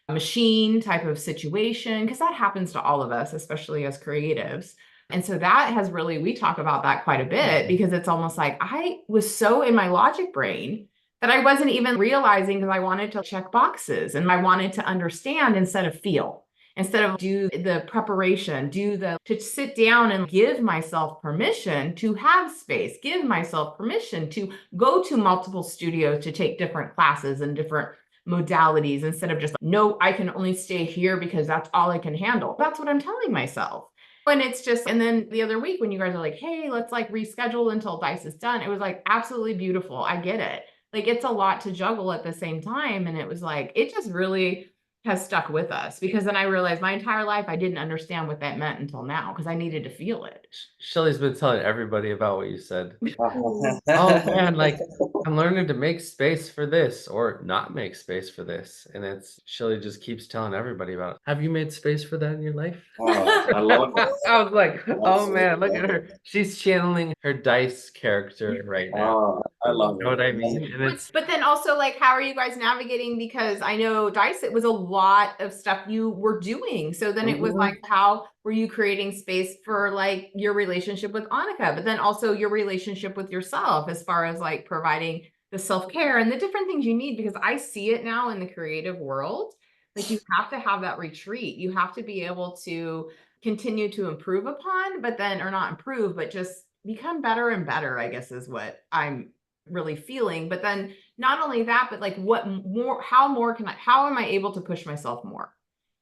machine type of situation? Because that happens to all of us, especially as creatives. And so that has really, we talk about that quite a bit, because it's almost like I was so in my logic brain that I wasn't even realizing, because I wanted to check boxes and I wanted to understand instead of feel, instead of do the preparation, to sit down and give myself permission to have space, give myself permission to go to multiple studios to take different classes and different modalities, instead of just, no, I can only stay here because that's all I can handle. That's what I'm telling myself. And it's just, and then the other week when you guys are like, hey, let's like reschedule until Dice is done, it was like absolutely beautiful. I get it. Like, it's a lot to juggle at the same time. And it was like, it just really has stuck with us, because then I realized my entire life I didn't understand what that meant until now, because I needed to feel it. Shelly's been telling everybody about what you said. Oh man, like I'm learning to make space for this or not make space for this. And it's Shelly just keeps telling everybody about it. Have you made space for that in your life? Oh, I love it. I was like, oh man, look at Absolutely. her. She's channeling her Dice character right now. Oh, I love You know what I it. mean? And it's But then also, like, how are you guys navigating? Because I know Dice, it was a lot of stuff you were doing. So then it was like, how were you creating space for like your relationship with Anika, but then also your relationship with yourself, as far as like providing the self-care and the different things you need? Because I see it now in the creative world. Like, you have to have that retreat. You have to be able to continue to improve upon, but then, or not improve, but just become better and better, I guess, is what I'm really feeling. But then not only that, but like, what more, how am I able to push myself more?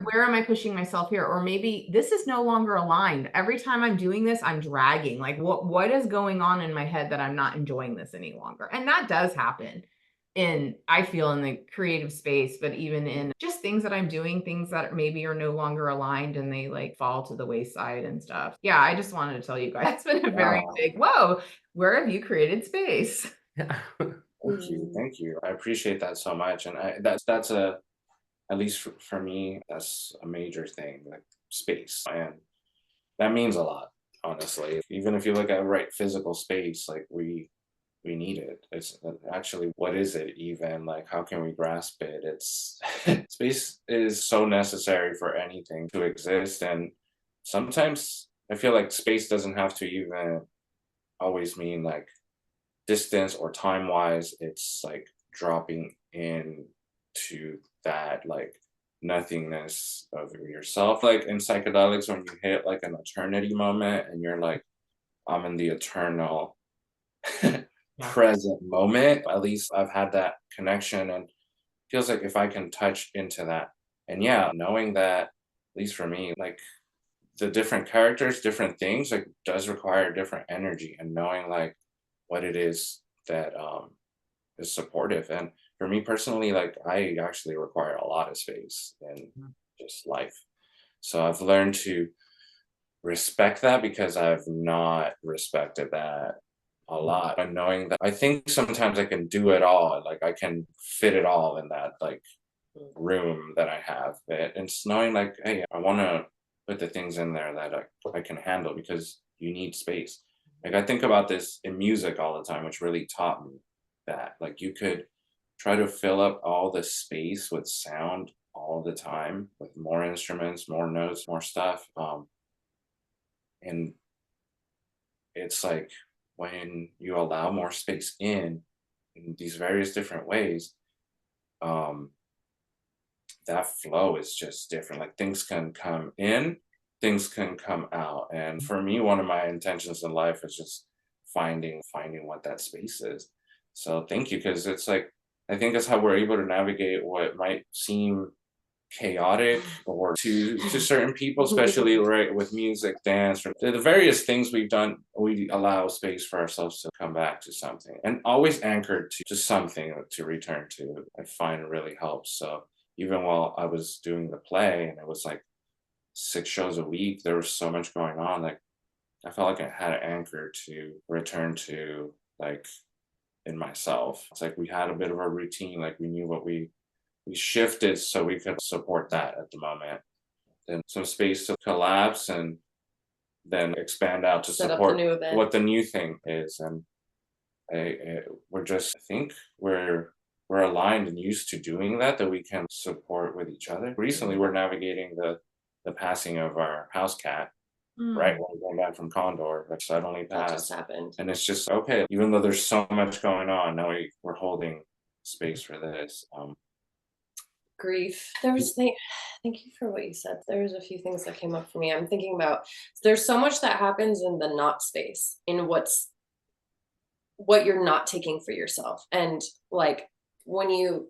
Where am I pushing myself here? Or maybe this is no longer aligned. Every time I'm doing this, I'm dragging. Like, what is going on in my head that I'm not enjoying this any longer? And that does happen I feel, in the creative space, but even in just things that I'm doing, things that maybe are no longer aligned and they like fall to the wayside and stuff. Yeah, I just wanted to tell you guys, it's been a very big, whoa, where have you created space? yeah. Thank you. I appreciate that so much, and that's at least for me, that's a major thing, like space, and that means a lot, honestly. Even if you look at physical space, like we need it. It's actually, what is it even? Like, how can we grasp it? It's space is so necessary for anything to exist, and sometimes I feel like space doesn't have to even always mean like distance or time wise. It's like dropping in to that like nothingness of yourself, like in psychedelics when you hit like an eternity moment and you're like, I'm in the eternal Yeah. present moment. At least I've had that connection, and feels like if I can touch into that, and yeah, knowing that, at least for me, like the different characters, different things, like does require different energy, and knowing like what it is that is supportive. And for me personally, like I actually require a lot of space in Mhm. just life. So I've learned to respect that because I've not respected that a lot. And knowing that I think sometimes I can do it all, like I can fit it all in that like room that I have. And it's knowing like, hey, I want to put the things in there that I can handle because you need space. Like I think about this in music all the time, which really taught me that. Like you could try to fill up all the space with sound all the time with more instruments, more notes, more stuff. And it's like when you allow more space in these various different ways, um, that flow is just different. Like things can come in, things can come out. And for me, one of my intentions in life is just finding what that space is. So thank you, because it's like I think that's how we're able to navigate what might seem chaotic or to certain people, especially right with music, dance, or the various things we've done. We allow space for ourselves to come back to something, and always anchored to something to return to. I find really helps. So even while I was doing the play and it was like 6 shows a week, there was so much going on. Like I felt like I had an anchor to return to, like in myself. It's like we had a bit of a routine, like we knew what we shifted so we could support that at the moment. Then some space to collapse and then expand out to Set up the support new event. what the new thing is. And we're just, I think we're aligned and used to doing that, that we can support with each other. Recently, we're navigating the passing of our house cat, right Mm. when we came back from Condor, which suddenly That just passed. happened. And it's just okay, even though there's so much going on, now we're holding space for this. Grief. Thank you for what you said. There was a few things that came up for me. I'm thinking about there's so much that happens in the not space, in what you're not taking for yourself. And like when you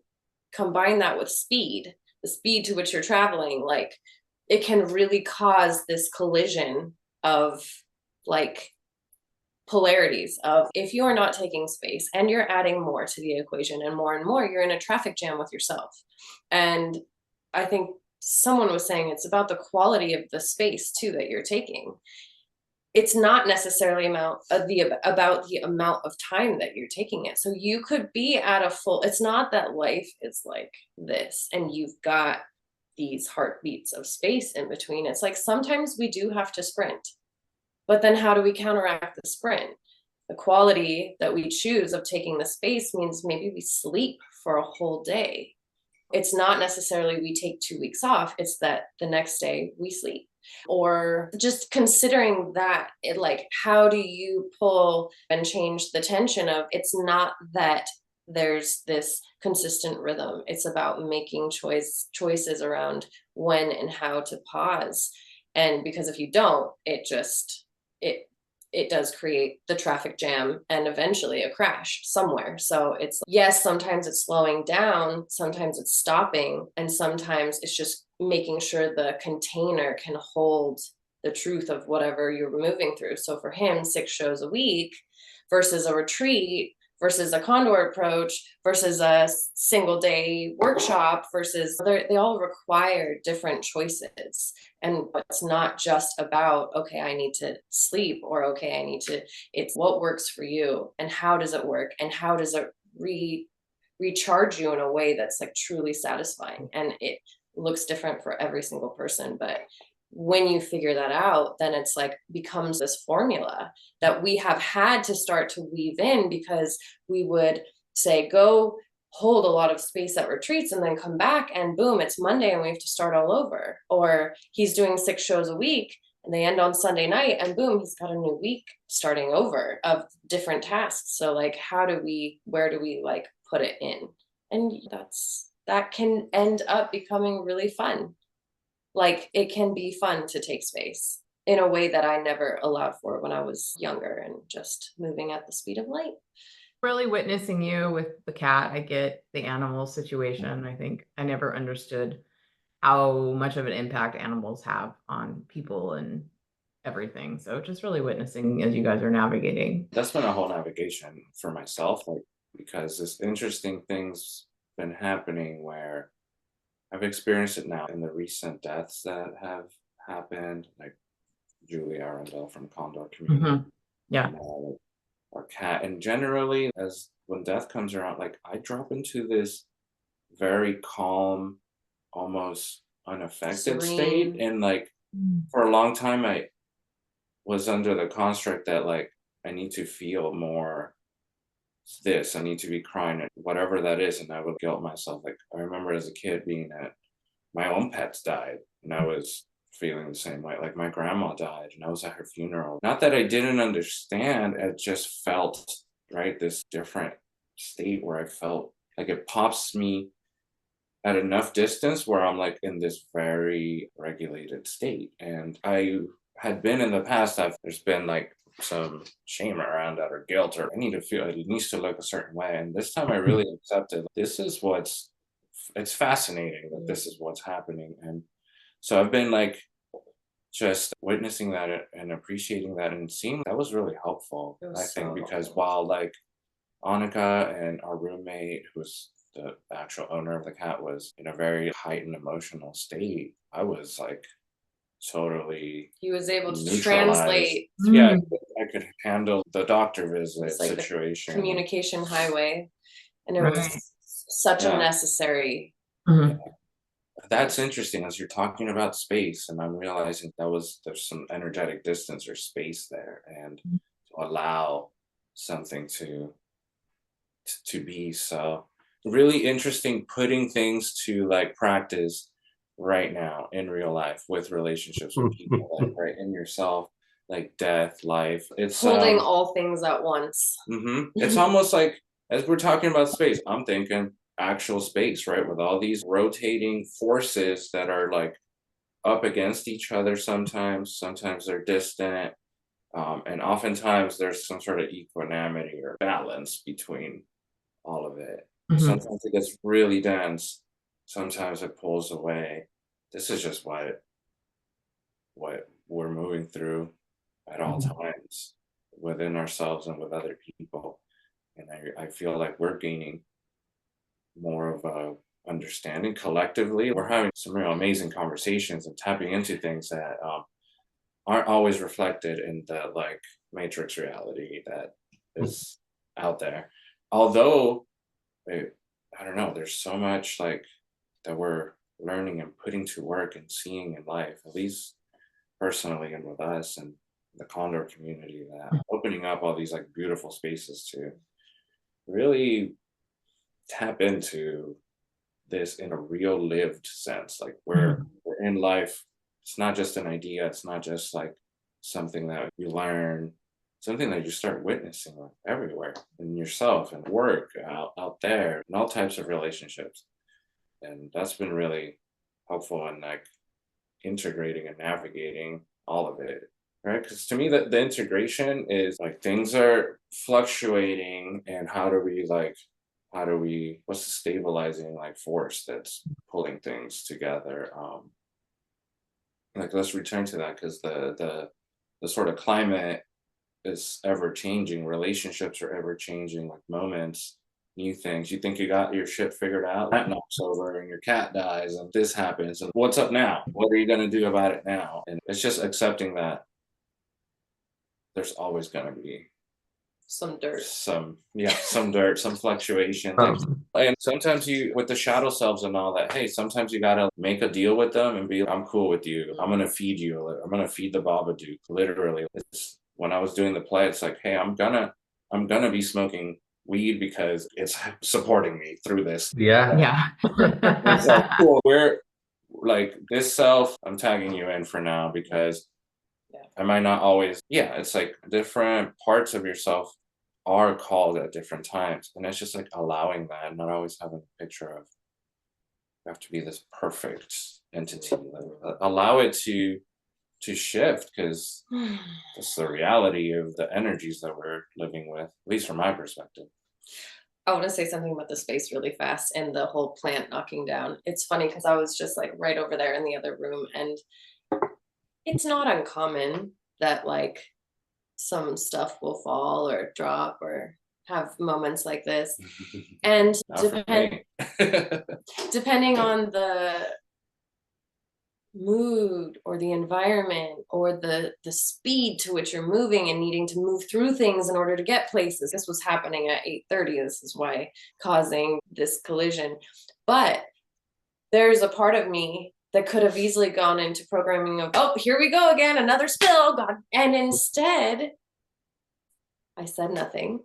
combine that with speed, the speed to which you're traveling, like it can really cause this collision of like polarities of if you are not taking space and you're adding more to the equation and more, you're in a traffic jam with yourself. And I think someone was saying it's about the quality of the space too that you're taking. It's not necessarily about the amount of time that you're taking it. So you could be at a full, it's not that life is like this and you've got these heartbeats of space in between. It's like sometimes we do have to sprint, but then how do we counteract the sprint? The quality that we choose of taking the space means maybe we sleep for a whole day. It's not necessarily we take 2 weeks off, it's that the next day we sleep. Or just considering that, like, how do you pull and change the tension of it's not that there's this consistent rhythm. It's about making choices around when and how to pause. And because if you don't, it it does create the traffic jam and eventually a crash somewhere. So it's yes, sometimes it's slowing down, sometimes it's stopping, and sometimes it's just making sure the container can hold the truth of whatever you're moving through. So for him, 6 shows a week versus a retreat versus a Condor approach versus a single day workshop versus they all require different choices. And it's not just about, okay, I need to sleep or okay, I need to, it's what works for you and how does it work and how does it recharge you in a way that's like truly satisfying. And it looks different for every single person. But when you figure that out, then it's like becomes this formula that we have had to start to weave in because we would say, go hold a lot of space at retreats and then come back and boom, it's Monday and we have to start all over. Or he's doing 6 shows a week and they end on Sunday night and boom, he's got a new week starting over of different tasks. So like, where do we like put it in? And that can end up becoming really fun. Like it can be fun to take space in a way that I never allowed for when I was younger and just moving at the speed of light. Really witnessing you with the cat. I get the animal situation. I think I never understood how much of an impact animals have on people and everything. So just really witnessing as you guys are navigating. That's been a whole navigation for myself, like because this interesting thing's been happening where I've experienced it now in the recent deaths that have happened, like Julie Arundel from Condor Community, Mhm. Yeah. like our cat. And generally, as when death comes around, like I drop into this very calm, almost unaffected state. Serene. And like for a long time, I was under the construct that like I need to feel more this, I need to be crying, and whatever that is. And I would guilt myself. Like I remember as a kid being at my own pets died, and I was feeling the same way. Like my grandma died, and I was at her funeral. Not that I didn't understand, it just felt right this different state where I felt like it pops me at enough distance where I'm like in this very regulated state. And I had been in the past, there's been like some shame around that or guilt or I need to feel it needs to look a certain way. And this time I really accepted this is what's it's fascinating that this is what's happening. And so I've been like just witnessing that and appreciating that and seeing that was really helpful. It I was think so because helpful. while like Anika and our roommate, who's the actual owner of the cat, was in a very heightened emotional state, I was like totally He was able to neutralized. translate Yeah, Mm. I could handle the doctor visit It's like the situation. communication highway, and it Right. was such a Yeah, necessary. yeah. Mhm. That's interesting as you're talking about space, and I'm realizing there's some energetic distance or space there, and to allow something to be. So really interesting putting things to like practice right now in real life with relationships with people, like right in yourself, like death, life. It's Holding all things at once. it's almost like as we're talking about space, I'm thinking actual space, right? With all these rotating forces that are like up against each other sometimes they're distant. And oftentimes there's some sort of equanimity or balance between all of it. Mhm. Sometimes it gets really dense, sometimes it pulls away. This is just what we're moving through at all Mhm. times within ourselves and with other people. And I feel like we're gaining more of a understanding collectively. We're having some real amazing conversations and tapping into things that aren't always reflected in the like matrix reality that is out there. Although I, I don't know, there's so much like that we're learning and putting to work and seeing in life, at least personally and with us and the Condor community, that opening up all these like beautiful spaces to really tap into this in a real lived sense. Like Mhm. we're in life. It's not just an idea. It's not just like something that you learn. Something that you start witnessing like everywhere in yourself and work out there and all types of relationships. And that's been really helpful in like integrating and navigating all of it. Right. Because to me, the integration is like things are fluctuating and how do we what's the stabilizing like force that's pulling things together. Like let's return to that because the sort of climate is ever changing, relationships are ever changing, like moments, new things. You think you got your shit figured out, that knocks over and your cat dies and this happens and what's up now, what are you going to do about it now? And it's just accepting that there's always going to be Some dirt. some dirt, some fluctuation, like, Um, and sometimes you with the shadow selves and all that, hey, sometimes you gotta make a deal with them and be I'm cool with you, I'm gonna feed you, I'm gonna feed the Babadook, literally. It's when I was doing the play, it's like, hey, I'm gonna be smoking weed because it's supporting me through this. yeah. Yeah. It's like cool, we're like this self, I'm tagging you in for now because Yeah. I might not always, yeah, it's like different parts of yourself are called at different times. And it's just like allowing that, not always having a picture of you have to be this perfect entity. Like, allow it to shift because that's the reality of the energies that we're living with, at least from my perspective. I want to say something about the space really fast and the whole plant knocking down. It's funny because I was just like right over there in the other room, and it's not uncommon that like some stuff will fall or drop or have moments like this. And Not for me. depending on the mood or the environment or the speed to which you're moving and needing to move through things in order to get places. This was happening at 8:30. This is why causing this collision. But there's a part of me that could have easily gone into programming of, oh, here we go again, another spill, God. And instead, I said nothing.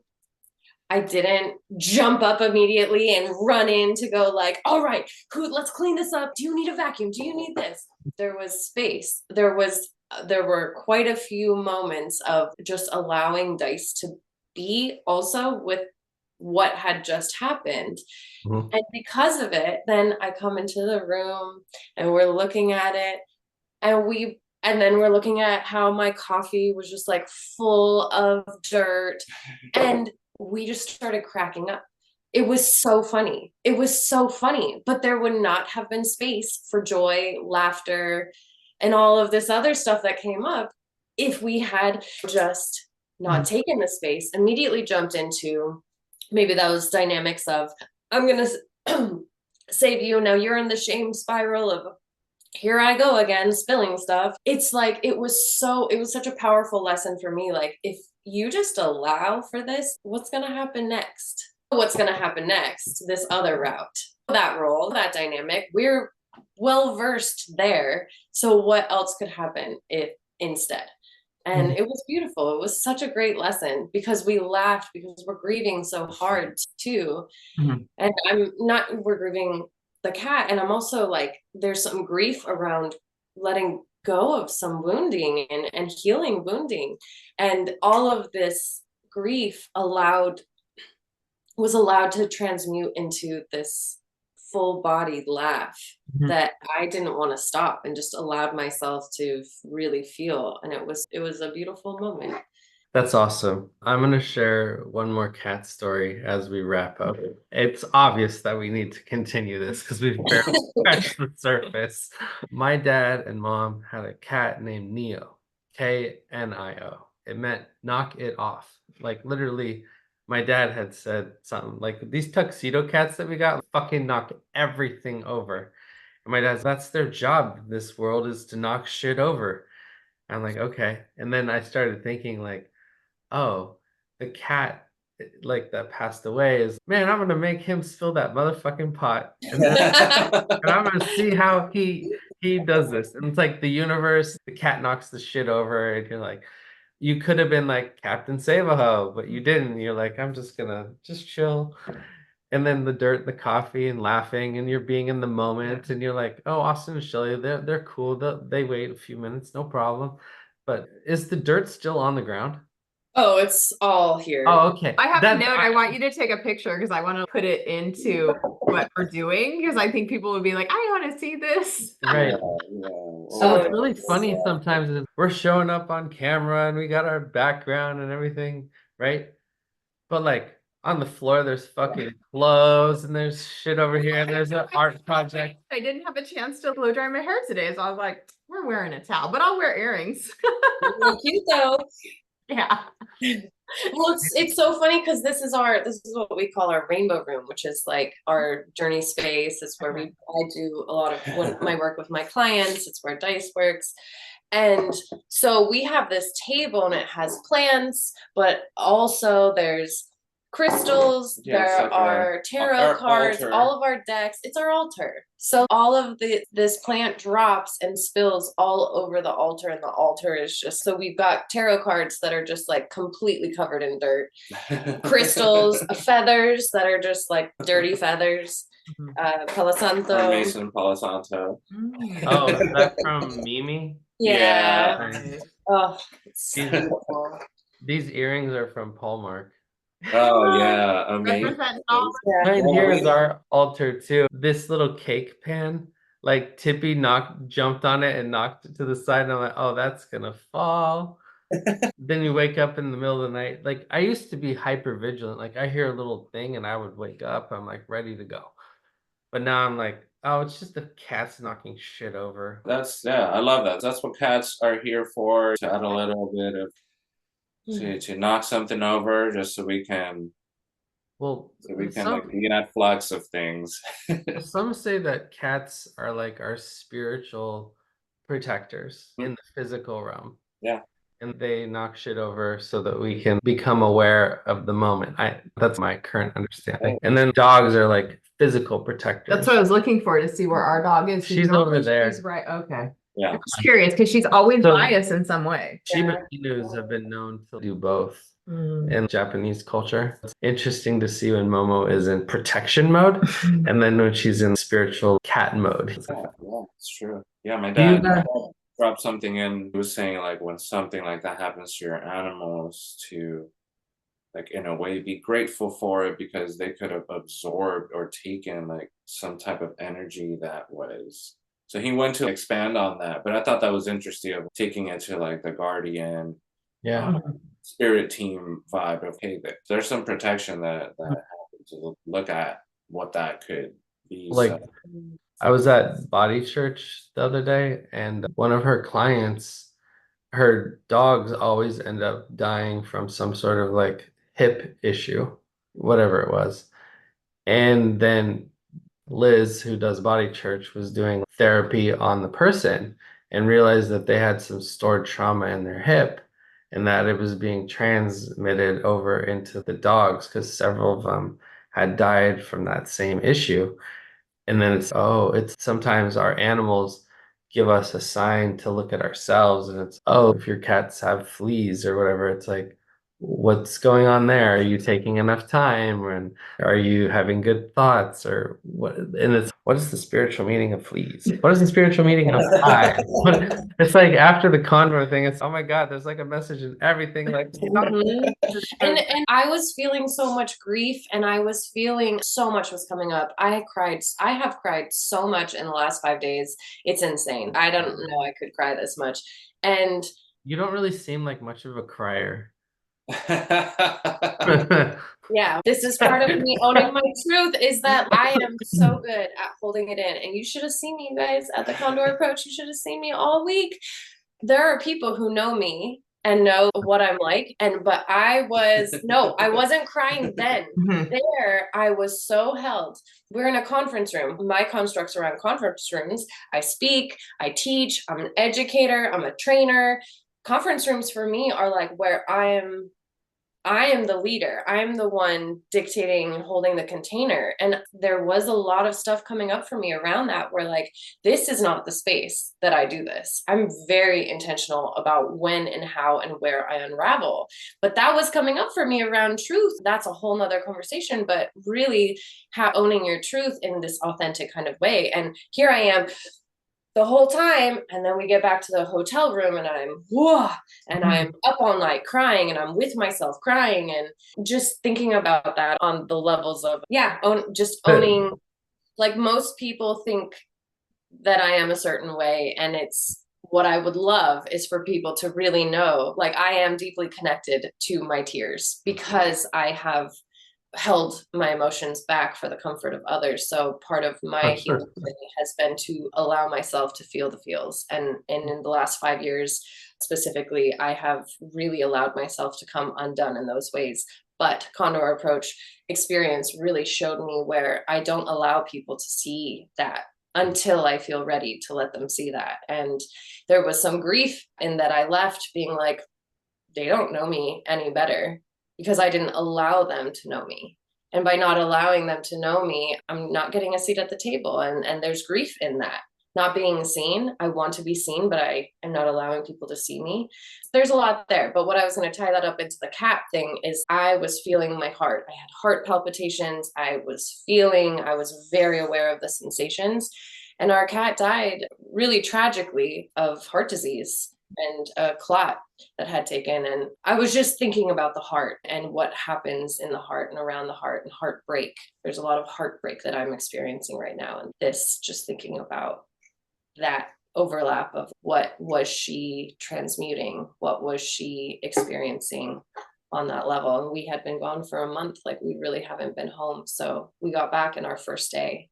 I didn't jump up immediately and run in to go like, all right, let's clean this up. Do you need a vacuum? Do you need this? There was space. There were quite a few moments of just allowing Dice to be also with what had just happened. Mhm. And because of it, then I come into the room and we're looking at it, and then we're looking at how my coffee was just like full of dirt, and we just started cracking up. It was so funny. It was so funny, but there would not have been space for joy, laughter, and all of this other stuff that came up if we had just not taken the space, immediately jumped into maybe those dynamics of, I'm going to save you. Now you're in the shame spiral of, here I go again, spilling stuff. It's like, it was such a powerful lesson for me. Like, if you just allow for this, what's going to happen next? What's going to happen next? This other route, that role, that dynamic, we're well versed there. So what else could happen if instead? And it was beautiful. It was such a great lesson because we laughed because we're grieving so hard too. And we're grieving the cat. And I'm also like, there's some grief around letting go of some wounding and healing wounding. And all of this grief was allowed to transmute into this full-bodied laugh that I didn't want to stop, and just allowed myself to really feel. And it was a beautiful moment. That's awesome. I'm going to share one more cat story as we wrap up. It's obvious that we need to continue this because we've barely scratched the surface. My dad and mom had a cat named Neo, Knio. It meant knock it off. Like literally, my dad had said something like, these tuxedo cats that we got fucking knock everything over. And my dad's, that's their job in this world, is to knock shit over. I'm like, okay. And then I started thinking like, oh, the cat like that passed away is, man, I'm gonna make him spill that motherfucking pot. And I'm gonna see how he does this. And it's like the universe, the cat knocks the shit over, and you're like, you could have been like Captain Save-A-Ho, but you didn't. You're like, I'm just gonna just chill. And then the dirt, the coffee, and laughing, and you're being in the moment, and you're like, oh, Austin and Shelly, they're cool. They wait a few minutes, no problem. But is the dirt still on the ground? Oh, it's all here. Oh, okay. I have a note. I want you to take a picture because I want to put it into what we're doing, because I think people would be like, I want to see this. Right. Yeah. So it's really funny sometimes is we're showing up on camera and we got our background and everything, right? But like on the floor, there's fucking clothes and there's shit over here and there's an art project. I didn't have a chance to blow dry my hair today, so I was like, we're wearing a towel, but I'll wear earrings. Cute though. Yeah. Well, it's so funny because this is what we call our rainbow room, which is like our journey space. It's where I do a lot of my work with my clients. It's where Dice works. And so we have this table and it has plants, but also there's crystals, there like are tarot our cards, altar. all of our decks. It's our altar. So all of this plant drops and spills all over the altar, and the altar is just, so we've got tarot cards that are just like completely covered in dirt, crystals, feathers that are just like dirty feathers, Palo Santo. Mason Palo Santo. Oh, is that from Mimi? Yeah. Nice. Oh, it's so beautiful. These earrings are from Paul Mark. Oh yeah, amazing. Represent all. Yeah. Mine here is our altar too. This little cake pan, like Tippy jumped on it and knocked it to the side, and I'm like, oh, that's gonna fall. Then you wake up in the middle of the night. Like I used to be hyper vigilant. Like I hear a little thing and I would wake up. I'm like ready to go. But now I'm like, oh, it's just the cats knocking shit over. Yeah, I love that. That's what cats are here for, to add a little bit of to knock something over just Well, so we can like some be at flux of things. some say that cats are like our spiritual protectors in the physical realm. Yeah. And they knock shit over so that we can become aware of the moment. That's my current understanding. And then dogs are like physical protectors. That's what I was looking for, to see where our dog is. She's over there. She's right. Okay. Yeah. I'm just curious because she's always So- by us in some way. Shiba Inus have been known to do both Mm. in Japanese culture. It's interesting to see when Momo is in protection mode and then when she's in spiritual cat mode. Yeah, it's true. Yeah, my Do you dad dropped something in. He was saying like when something like that happens to your animals, to like in a way be grateful for it, because they could have absorbed or taken like some type of energy that was. So he went to expand on that, but I thought that was interesting of taking it to like the guardian Yeah. spirit team vibe of, hey, there's some protection that happens, to look at what that could be. Like So, I was at Body Church the other day and one of her clients, her dogs always end up dying from some sort of like hip issue, whatever it was. And then Liz, who does Body Church, was doing therapy on the person and realized that they had some stored trauma in their hip and that it was being transmitted over into the dogs because several of them had died from that same issue. And then it's sometimes our animals give us a sign to look at ourselves. And it's, oh, if your cats have fleas or whatever, it's like, what's going on there? Are you taking enough time? And are you having good thoughts? Or what? And it's, what is the spiritual meaning of fleas? What is the spiritual meaning of flies? It's like after the Condor thing, it's, oh my God, there's like a message in everything. Like, and I was feeling so much grief, and I was feeling so much was coming up. I have cried so much in the last 5 days. It's insane. I don't know I could cry this much. And you don't really seem like much of a crier. yeah, this is part of me owning my truth, is that I am so good at holding it in. And you should have seen me, you guys, at the Condor Approach. You should have seen me all week. There are people who know me and know what I'm like. But I wasn't crying then. There, I was so held. We're in a conference room. My constructs around conference rooms. I speak, I teach, I'm an educator, I'm a trainer. Conference rooms for me are like where I am the leader. I'm the one dictating and holding the container. And there was a lot of stuff coming up for me around that where like, this is not the space that I do this. I'm very intentional about when and how and where I unravel. But that was coming up for me around truth. That's a whole nother conversation, but really owning your truth in this authentic kind of way. And here I am the whole time, and then we get back to the hotel room and I'm up all night crying, and I'm with myself crying, and just thinking about that on the levels of owning. Like, most people think that I am a certain way, and it's what I would love is for people to really know, like, I am deeply connected to my tears because I have held my emotions back for the comfort of others. So part of my healing journey has been to allow myself to feel the feels. And in the last 5 years specifically, I have really allowed myself to come undone in those ways. But Condor Approach experience really showed me where I don't allow people to see that until I feel ready to let them see that. And there was some grief in that I left being like, they don't know me any better, because I didn't allow them to know me. And by not allowing them to know me, I'm not getting a seat at the table. And there's grief in that. Not being seen. I want to be seen, but I am not allowing people to see me. There's a lot there. But what I was going to tie that up into the cat thing is I was feeling my heart. I had heart palpitations. I was very aware of the sensations. And our cat died really tragically of heart disease and a clot that had taken. And I was just thinking about the heart and what happens in the heart and around the heart and heartbreak. There's a lot of heartbreak that I'm experiencing right now. And just thinking about that overlap of what was she transmuting, what was she experiencing on that level. And we had been gone for a month, like we really haven't been home. So we got back in our first day,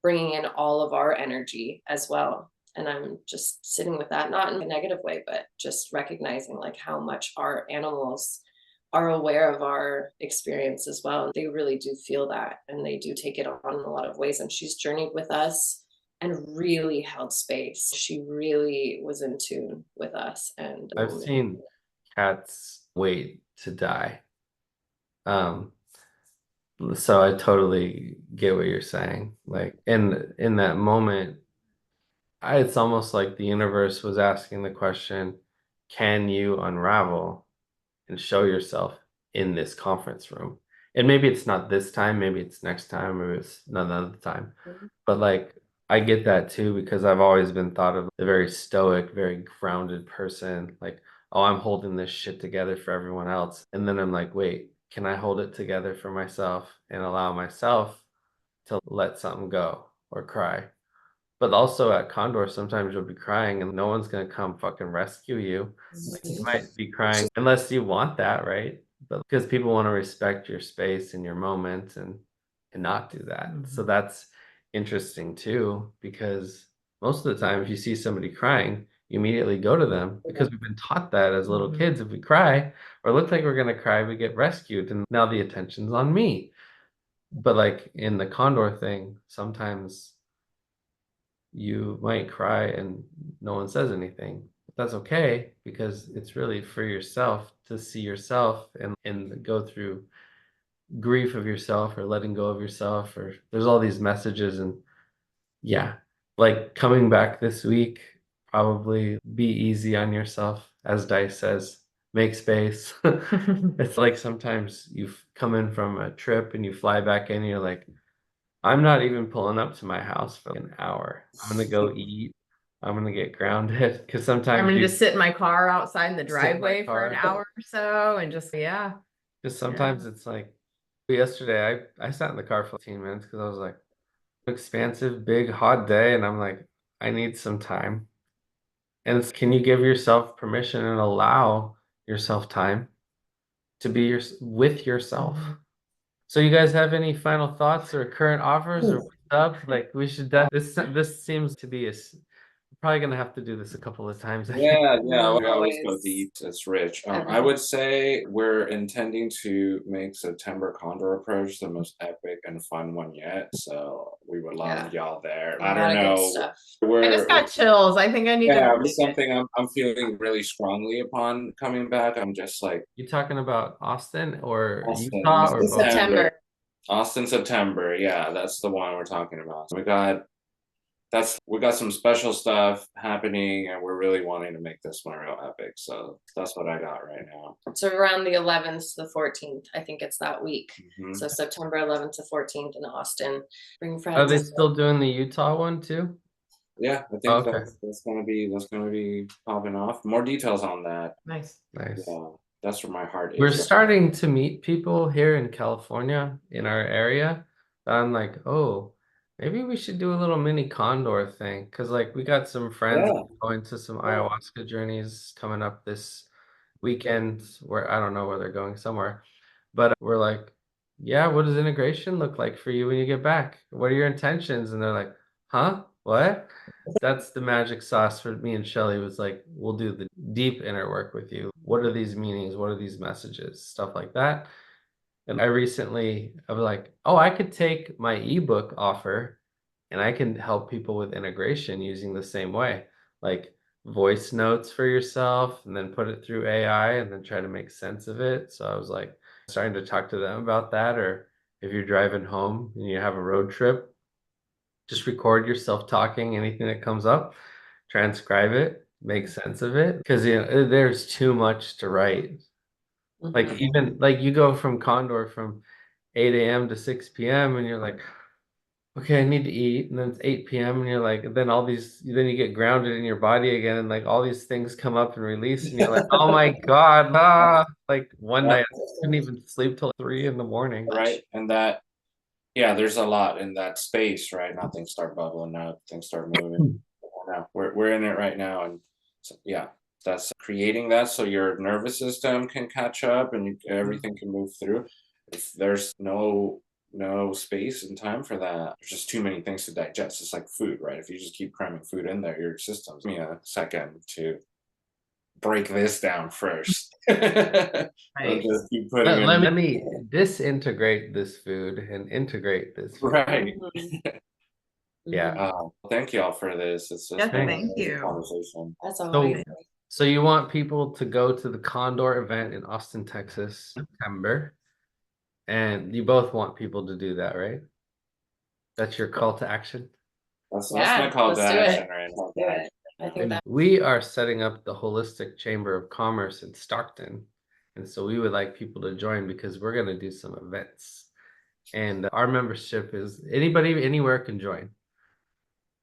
bringing in all of our energy as well. And I'm just sitting with that, not in a negative way, but just recognizing like how much our animals are aware of our experience as well. They really do feel that, and they do take it on in a lot of ways. And she's journeyed with us and really held space. She really was in tune with us. And I've seen cats wait to die. So I totally get what you're saying. Like in that moment, it's almost like the universe was asking the question, can you unravel and show yourself in this conference room? And maybe it's not this time, maybe it's next time, maybe it's another time. But like I get that too, because I've always been thought of a very stoic, very grounded person. Like, oh, I'm holding this shit together for everyone else. And then I'm like, wait, can I hold it together for myself and allow myself to let something go or cry? But also at Condor, sometimes you'll be crying and no one's gonna come fucking rescue you. Like, you might be crying unless you want that, right? But because people want to respect your space and your moment and not do that. So that's interesting too, because most of the time if you see somebody crying, you immediately go to them because we've been taught that as little kids. If we cry or look like we're gonna cry, we get rescued, and now the attention's on me. But like in the Condor thing, sometimes you might cry and no one says anything. But that's okay, because it's really for yourself to see yourself and go through grief of yourself or letting go of yourself, or there's all these messages. And yeah, like coming back this week, probably be easy on yourself, as Dice says, make space. It's like sometimes you come in from a trip and you fly back in and you're like, I'm not even pulling up to my house for an hour. I'm gonna go eat. I'm gonna get grounded, because I'm sometimes gonna you just sit in my car outside in the sit in my driveway for an car. hour or so and just, yeah. Because sometimes it's like yesterday, I sat in the car for 15 minutes because I was like, expansive, big, hot day, and I'm like, I need some time. And can you give yourself permission and allow yourself time to be with yourself? So you guys have any final thoughts or current offers or stuff? Like we should this seems to be probably gonna have to do this a couple of times, I think. Yeah, we always go Always. deep. It's rich. I Everything. would say we're intending to make September Condor Approach the most epic and fun one yet. So we would love y'all there. A I lot don't of good know. stuff. I just got chills. I think I need Yeah, to it's something I'm feeling really strongly upon coming back. I'm just like You talking about Austin or Austin Utah or In both? September. Austin, September. Yeah, that's the one we're talking about. So we got some special stuff happening, and we're really wanting to make this one real epic. So that's what I got right now. So around the 11th to the 14th, I think it's that week. Mhm. So September 11th to 14th in Austin. Bring Are friends. they still doing the Utah one too? Yeah, I think Okay. that's gonna be popping off. More details on that. Nice. Nice. Yeah, that's where my heart We're is. starting to meet people here in California in our area. I'm like, oh, maybe we should do a little mini Condor thing. Because like we got some friends Yeah. going to some ayahuasca journeys coming up this weekend, where I don't know where they're going, somewhere. But we're like, yeah, what does integration look like for you when you get back? What are your intentions? And they're like, huh? What? That's the magic sauce for me and Shelly, was like, we'll do the deep inner work with you. What are these meanings? What are these messages? Stuff like that. And I was like, oh, I could take my ebook offer and I can help people with integration using the same way, like voice notes for yourself and then put it through AI and then try to make sense of it. So I was like starting to talk to them about that. Or if you're driving home and you have a road trip, just record yourself talking, anything that comes up, transcribe it, make sense of it. Because there's too much to write. Like even like you go from Condor from 8 a.m. to 6 p.m. and you're like, okay, I need to eat. And then it's 8 p.m. and you're like, then then you get grounded in your body again, and like all these things come up and release, and you're like, oh my God, like one night I couldn't even sleep till 3 in the morning. Right. And there's a lot in that space, right? Now things start bubbling up, things start moving. I know. We're in it right now, and so, yeah, that's creating that so your nervous system can catch up and everything can move through. If there's no space and time for that, there's just too many things to digest. It's like food, right? If you just keep cramming food in there, your system's give me a second to break this down first. Right. Just keep putting in. Let me disintegrate this food and integrate this food. Right. Yeah. Thank y'all for this. It's Yes, been thank a you. conversation. That's all So, right. so you want people to go to the Condor event in Austin, Texas, September, and you both want people to do that, right? That's your call to action. That's Yeah, my call to let's do it. action right now. Let's do it. I think And that we are setting up the Holistic Chamber of Commerce in Stockton. And so we would like people to join because we're going to do some events. And our membership is anybody anywhere can join.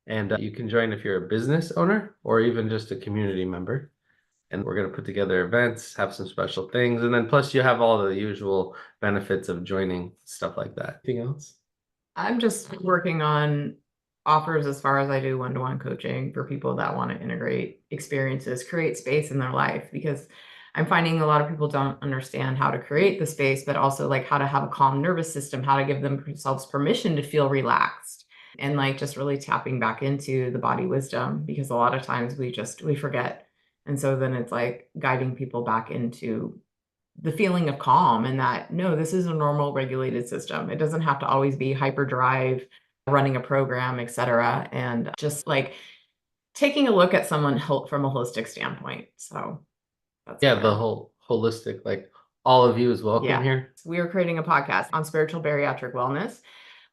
And you can join if you're a business owner or even just a community member. And we're going to put together events, have some special things. And then plus you have all the usual benefits of joining, stuff like that. Anything else? I'm just working on offers as far as I do one-to-one coaching for people that want to integrate experiences, create space in their life, because I'm finding a lot of people don't understand how to create the space, but also like how to have a calm nervous system, how to give themselves permission to feel relaxed, and like just really tapping back into the body wisdom, because a lot of times we forget. And so then it's like guiding people back into the feeling of calm, and that no, this is a normal regulated system. It doesn't have to always be hyperdrive, running a program, etc. And just like taking a look at someone from a holistic standpoint. So that's Yeah, the whole holistic, like all of you is welcome here. We are creating a podcast on spiritual bariatric wellness.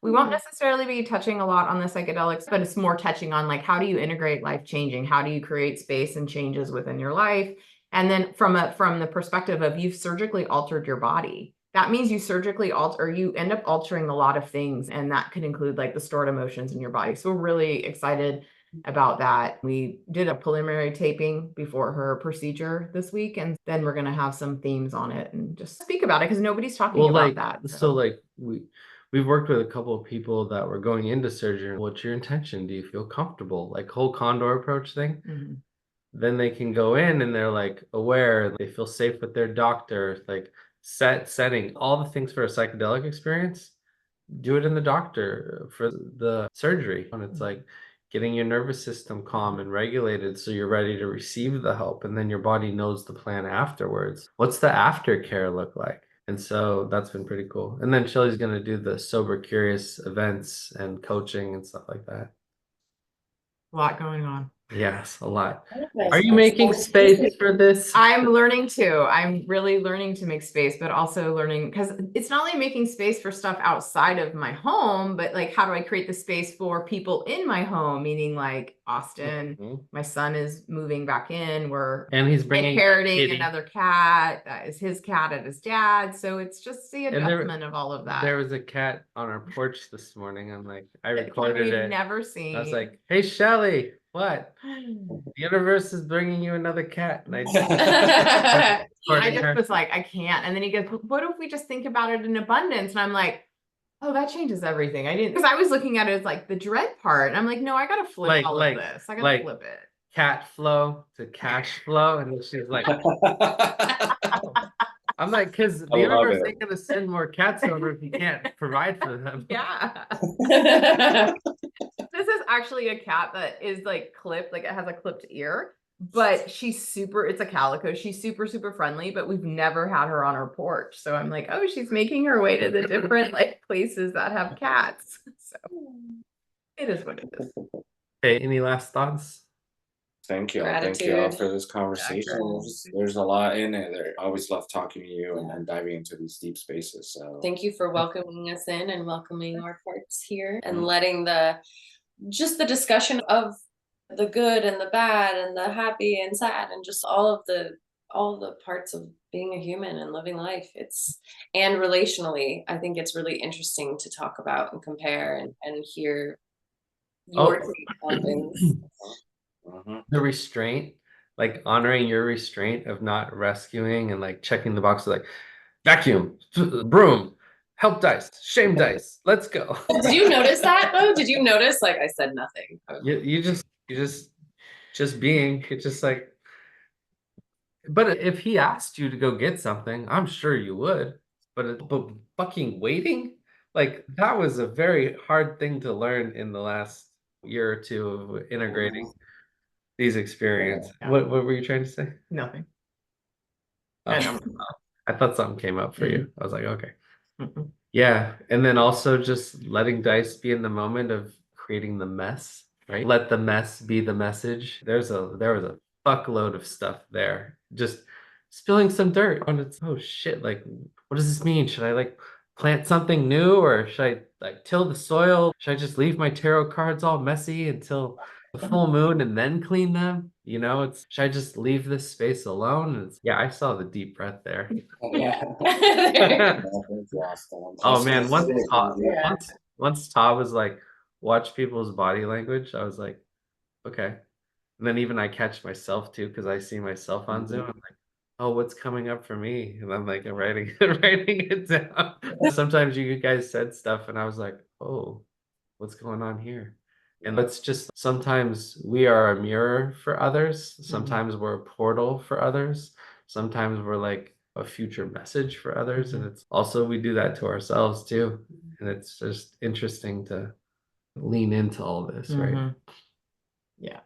We won't necessarily be touching a lot on the psychedelics, but it's more touching on like how do you integrate life changing? How do you create space and changes within your life? And then from the perspective of you've surgically altered your body, that means you surgically you end up altering a lot of things, and that could include like the stored emotions in your body. So we're really excited about that. We did a preliminary taping before her procedure this week, and then we're going to have some themes on it and just speak about it because nobody's talking about that. So like we've worked with a couple of people that were going into surgery. What's your intention? Do you feel comfortable? Like whole Condor Approach thing. Mm-hmm. Then they can go in and they're like aware, they feel safe with their doctor, like setting all the things for a psychedelic experience. Do it in the doctor for the surgery. And it's like getting your nervous system calm and regulated so you're ready to receive the help, and then your body knows the plan afterwards. What's the aftercare look like? And so that's been pretty cool. And then Shelly's going to do the sober curious events and coaching and stuff like that. A lot going on. Yes, a lot. Are you making space for this? I'm learning to. I'm really learning to make space, but also learning because it's not only making space for stuff outside of my home, but like how do I create the space for people in my home? Meaning like Austin, my son is moving back in. And he's inheriting another cat that is his cat at his dad. So it's just the adjustment of all of that. There was a cat on our porch this morning. I'm like, I recorded it. Never seen. I was like, hey, Shelly, what? The universe is bringing you another cat. And I just was like, I can't. And then he goes, what if we just think about it in abundance? And I'm like, oh, that changes everything. I didn't, because I was looking at it as like the dread part. And I'm like, no, I got to flip all of this. I got to flip it. Cat flow to cash flow. And she's like, I'm like, because the universe ain't going to send more cats over if you can't provide for them. Yeah. This is actually a cat that is like clipped, like it has a clipped ear, but it's a calico. She's super, super friendly, but we've never had her on our porch. So I'm like, oh, she's making her way to the different like places that have cats. So it is what it is. Okay, any last thoughts? Thank you. Thank you all for this conversation. There's a lot in it. I always love talking to you and diving into these deep spaces. So thank you for welcoming us in and welcoming our parts here and letting the discussion of the good and the bad and the happy and sad and just all the parts of being a human and living life. And relationally, I think it's really interesting to talk about and compare and hear your take on things. The restraint, like honoring your restraint of not rescuing and like checking the box like vacuum, broom, help dice, shame dice, let's go. Did you notice that though? Did you notice like I said nothing? You just just being. It's just like, but if he asked you to go get something, I'm sure you would. But fucking waiting, like that was a very hard thing to learn in the last year or two of integrating these experiences. Yeah. What were you trying to say? Nothing. Oh, I know. I thought something came up for you. I was like, okay. Mm-mm. Yeah. And then also just letting Dice be in the moment of creating the mess, right? Let the mess be the message. There was a fuckload of stuff there. Just spilling some dirt on its, oh shit, like what does this mean? Should I like plant something new, or should I like till the soil? Should I just leave my tarot cards all messy until the full moon and then clean them? You know, it's should I just leave this space alone? And it's, yeah, I saw the deep breath there. Yeah. Oh man, Yeah. once Todd was like, watch people's body language, I was like, okay. And then even I catch myself too, because I see myself on Zoom. I'm like, oh, what's coming up for me? And I'm like, I'm writing writing it down. Sometimes you guys said stuff and I was like, oh, what's going on here? And it's just sometimes we are a mirror for others. Sometimes we're a portal for others. Sometimes we're like a future message for others. And it's also we do that to ourselves too. And it's just interesting to lean into all this, right? Yeah.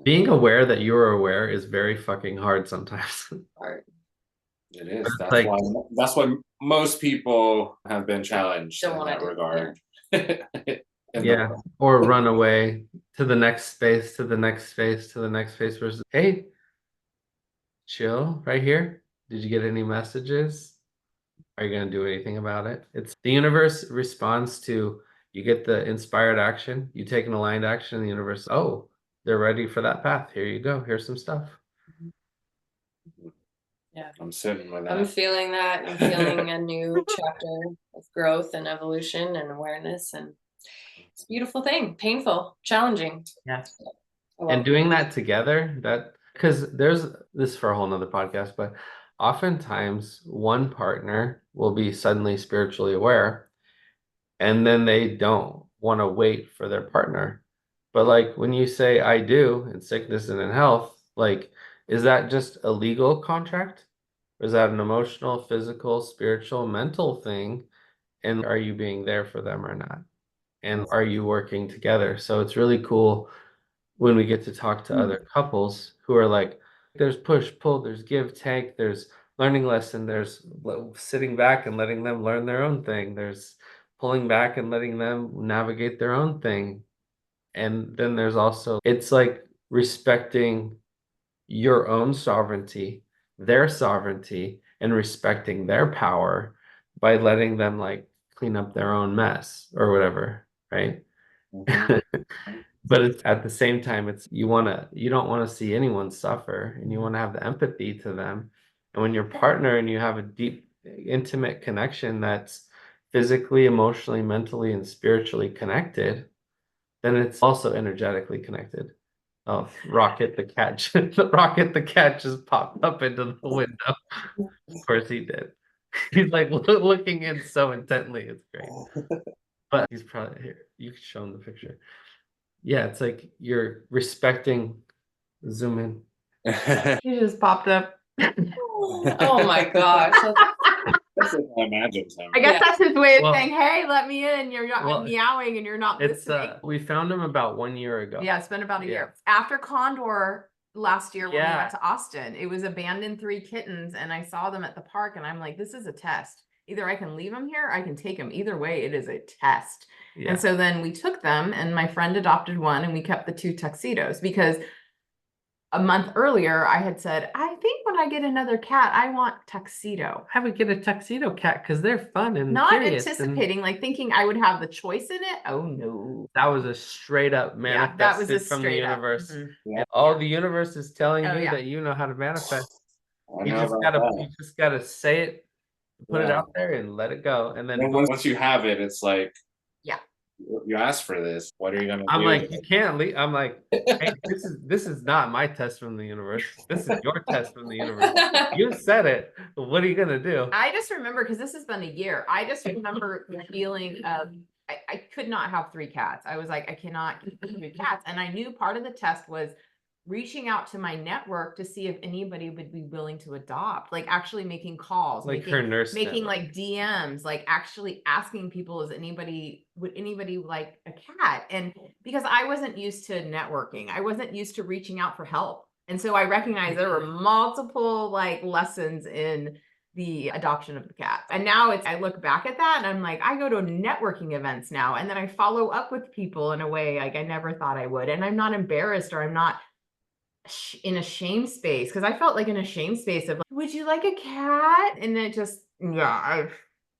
Being aware that you're aware is very fucking hard sometimes. Art. It is. That's Like- why most people have been challenged Don't in wanna that do- regard. Yeah. Or run away to the next space, to the next space, to the next space versus, hey, chill right here. Did you get any messages? Are you going to do anything about it? It's the universe responds to you get the inspired action, you take an aligned action, the universe, oh, they're ready for that path. Here you go. Here's some stuff. Yeah. I'm sitting with that. I'm feeling that. I'm feeling a new chapter of growth and evolution and awareness, and it's a beautiful thing. Painful, challenging. Yeah. I love And it. doing that together, that because there's this for a whole nother podcast, but oftentimes one partner will be suddenly spiritually aware and then they don't want to wait for their partner. But like when you say I do in sickness and in health, like is that just a legal contract? Or is that an emotional, physical, spiritual, mental thing? And are you being there for them or not? And are you working together? So it's really cool when we get to talk to other couples who are like, there's push, pull, there's give, take, there's learning lesson, there's sitting back and letting them learn their own thing, there's pulling back and letting them navigate their own thing. And then there's also, it's like respecting your own sovereignty, their sovereignty, and respecting their power by letting them like clean up their own mess or whatever, right? But it's at the same time, it's you don't want to see anyone suffer and you want to have the empathy to them. And when you're partner and you have a deep, intimate connection that's physically, emotionally, mentally, and spiritually connected, then it's also energetically connected. Oh, Rocket the cat. Rocket the cat just popped up into the window. Of course he did. He's like looking in so intently. It's great. But he's probably here. You can show him the picture. Yeah, it's like you're respecting. Zoom in. He just popped up. Oh my gosh. That's what I imagined him. I guess Yeah. that's his way of Well- saying, hey, let me in. You're not Well, meowing and you're not It's listening. we found him about 1 year ago. Yeah, it's been about a Yeah. year. After Condor last year when we Yeah. went to Austin, it was abandoned 3 kittens and I saw them at the park and I'm like, this is a test. Either I can leave them here, or I can take them. Either way, it is a test. Yeah. And so then we took them and my friend adopted one and we kept the 2 tuxedos because a month earlier I had said, I think when I get another cat, I want tuxedo. I would get a tuxedo cat because they're fun and Not curious. anticipating, like thinking I would have the choice in it. Oh no. That was a straight up Yeah, that was manifested a from the straight up. universe. Mhm. Yeah. And all the universe is telling Oh, you yeah. that you know how to manifest. I You know just about gotta that. you just gotta say it, put it Yeah. out there and let it go. And then And once you have it, it's like, Yeah. you asked for this. What are you gonna I'm do? like, you can't leave. I'm like, hey, this is not my test from the universe. This is your test from the universe. You said it. What are you gonna do? I just remember, because this has been a year, I just remember the feeling of I could not have 3 cats. I was like, I cannot keep 3 cats. And I knew part of the test was reaching out to my network to see if anybody would be willing to adopt, like actually making calls, Like her nurse making network. like DMs, like actually asking people, would anybody like a cat? And because I wasn't used to networking, I wasn't used to reaching out for help. And so I recognized there were multiple like lessons in the adoption of the cat. And now I look back at that and I'm like, I go to networking events now, and then I follow up with people in a way like I never thought I would. And I'm not embarrassed, or I'm not in a shame space, because I felt like in a shame space of like, would you like a cat? And it just, yeah,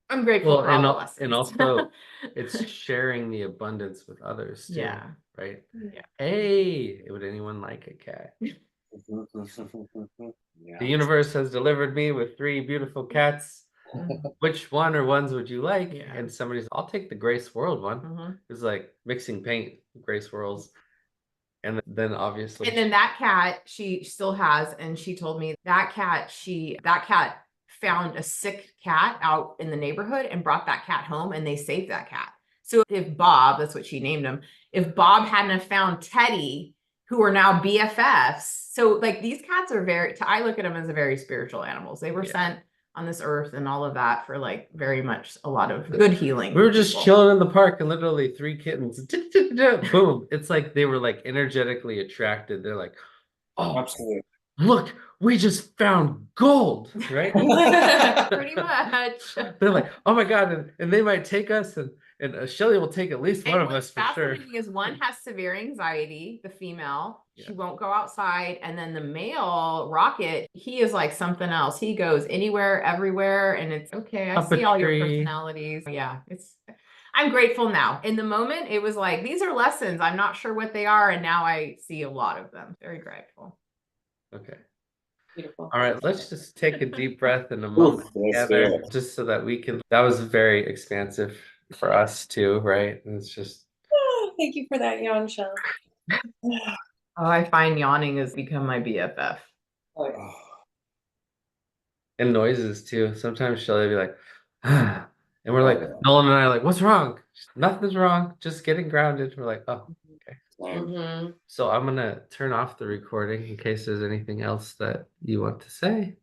I'm grateful for all the lessons. And also it's sharing the abundance with others too, Yeah. right? Yeah. Hey, would anyone like a cat? Yeah. The universe has delivered me with 3 beautiful cats. Which one or ones would you like? Yeah. And somebody's, I'll take the gray swirled one. Mhm. It's like mixing paint, gray swirls. And then obviously, And then that cat she still has, and she told me that cat found a sick cat out in the neighborhood and brought that cat home, and they saved that cat. So if Bob, that's what she named him, if Bob hadn't have found Teddy, who are now BFFs. So like these cats are I look at them as a very spiritual animals. They were sent on this earth and all of that for like very much a lot of good healing. We were just chilling in the park and literally 3 kittens, boom. It's like they were like energetically attracted. They're like, oh, Absolutely. look, we just found gold, right? Pretty much. They're like, oh my God. And they might take us, and Shelly will take at least one of us for sure. Fascinating is one has severe anxiety, the female. She won't go outside. And then the male, Rocket, he is like something else. He goes anywhere, everywhere. And it's okay. I see all your personalities. Yeah, I'm grateful now. In the moment, it was like, these are lessons. I'm not sure what they are. And now I see a lot of them. Very grateful. Okay. Beautiful. All right, let's just take a deep breath and a moment together, just so that we can. That was very expansive for us too, right? And it's just. Oh, thank you for that yawn, Shell. Oh, I find yawning has become my BFF. Oh, And noises too. Sometimes Shelly will be like, ah. And we're like, Nolan and I are like, what's wrong? Nothing's wrong. Just getting grounded. We're like, oh, okay. mm-hmm. So I'm gonna turn off the recording in case there's anything else that you want to say.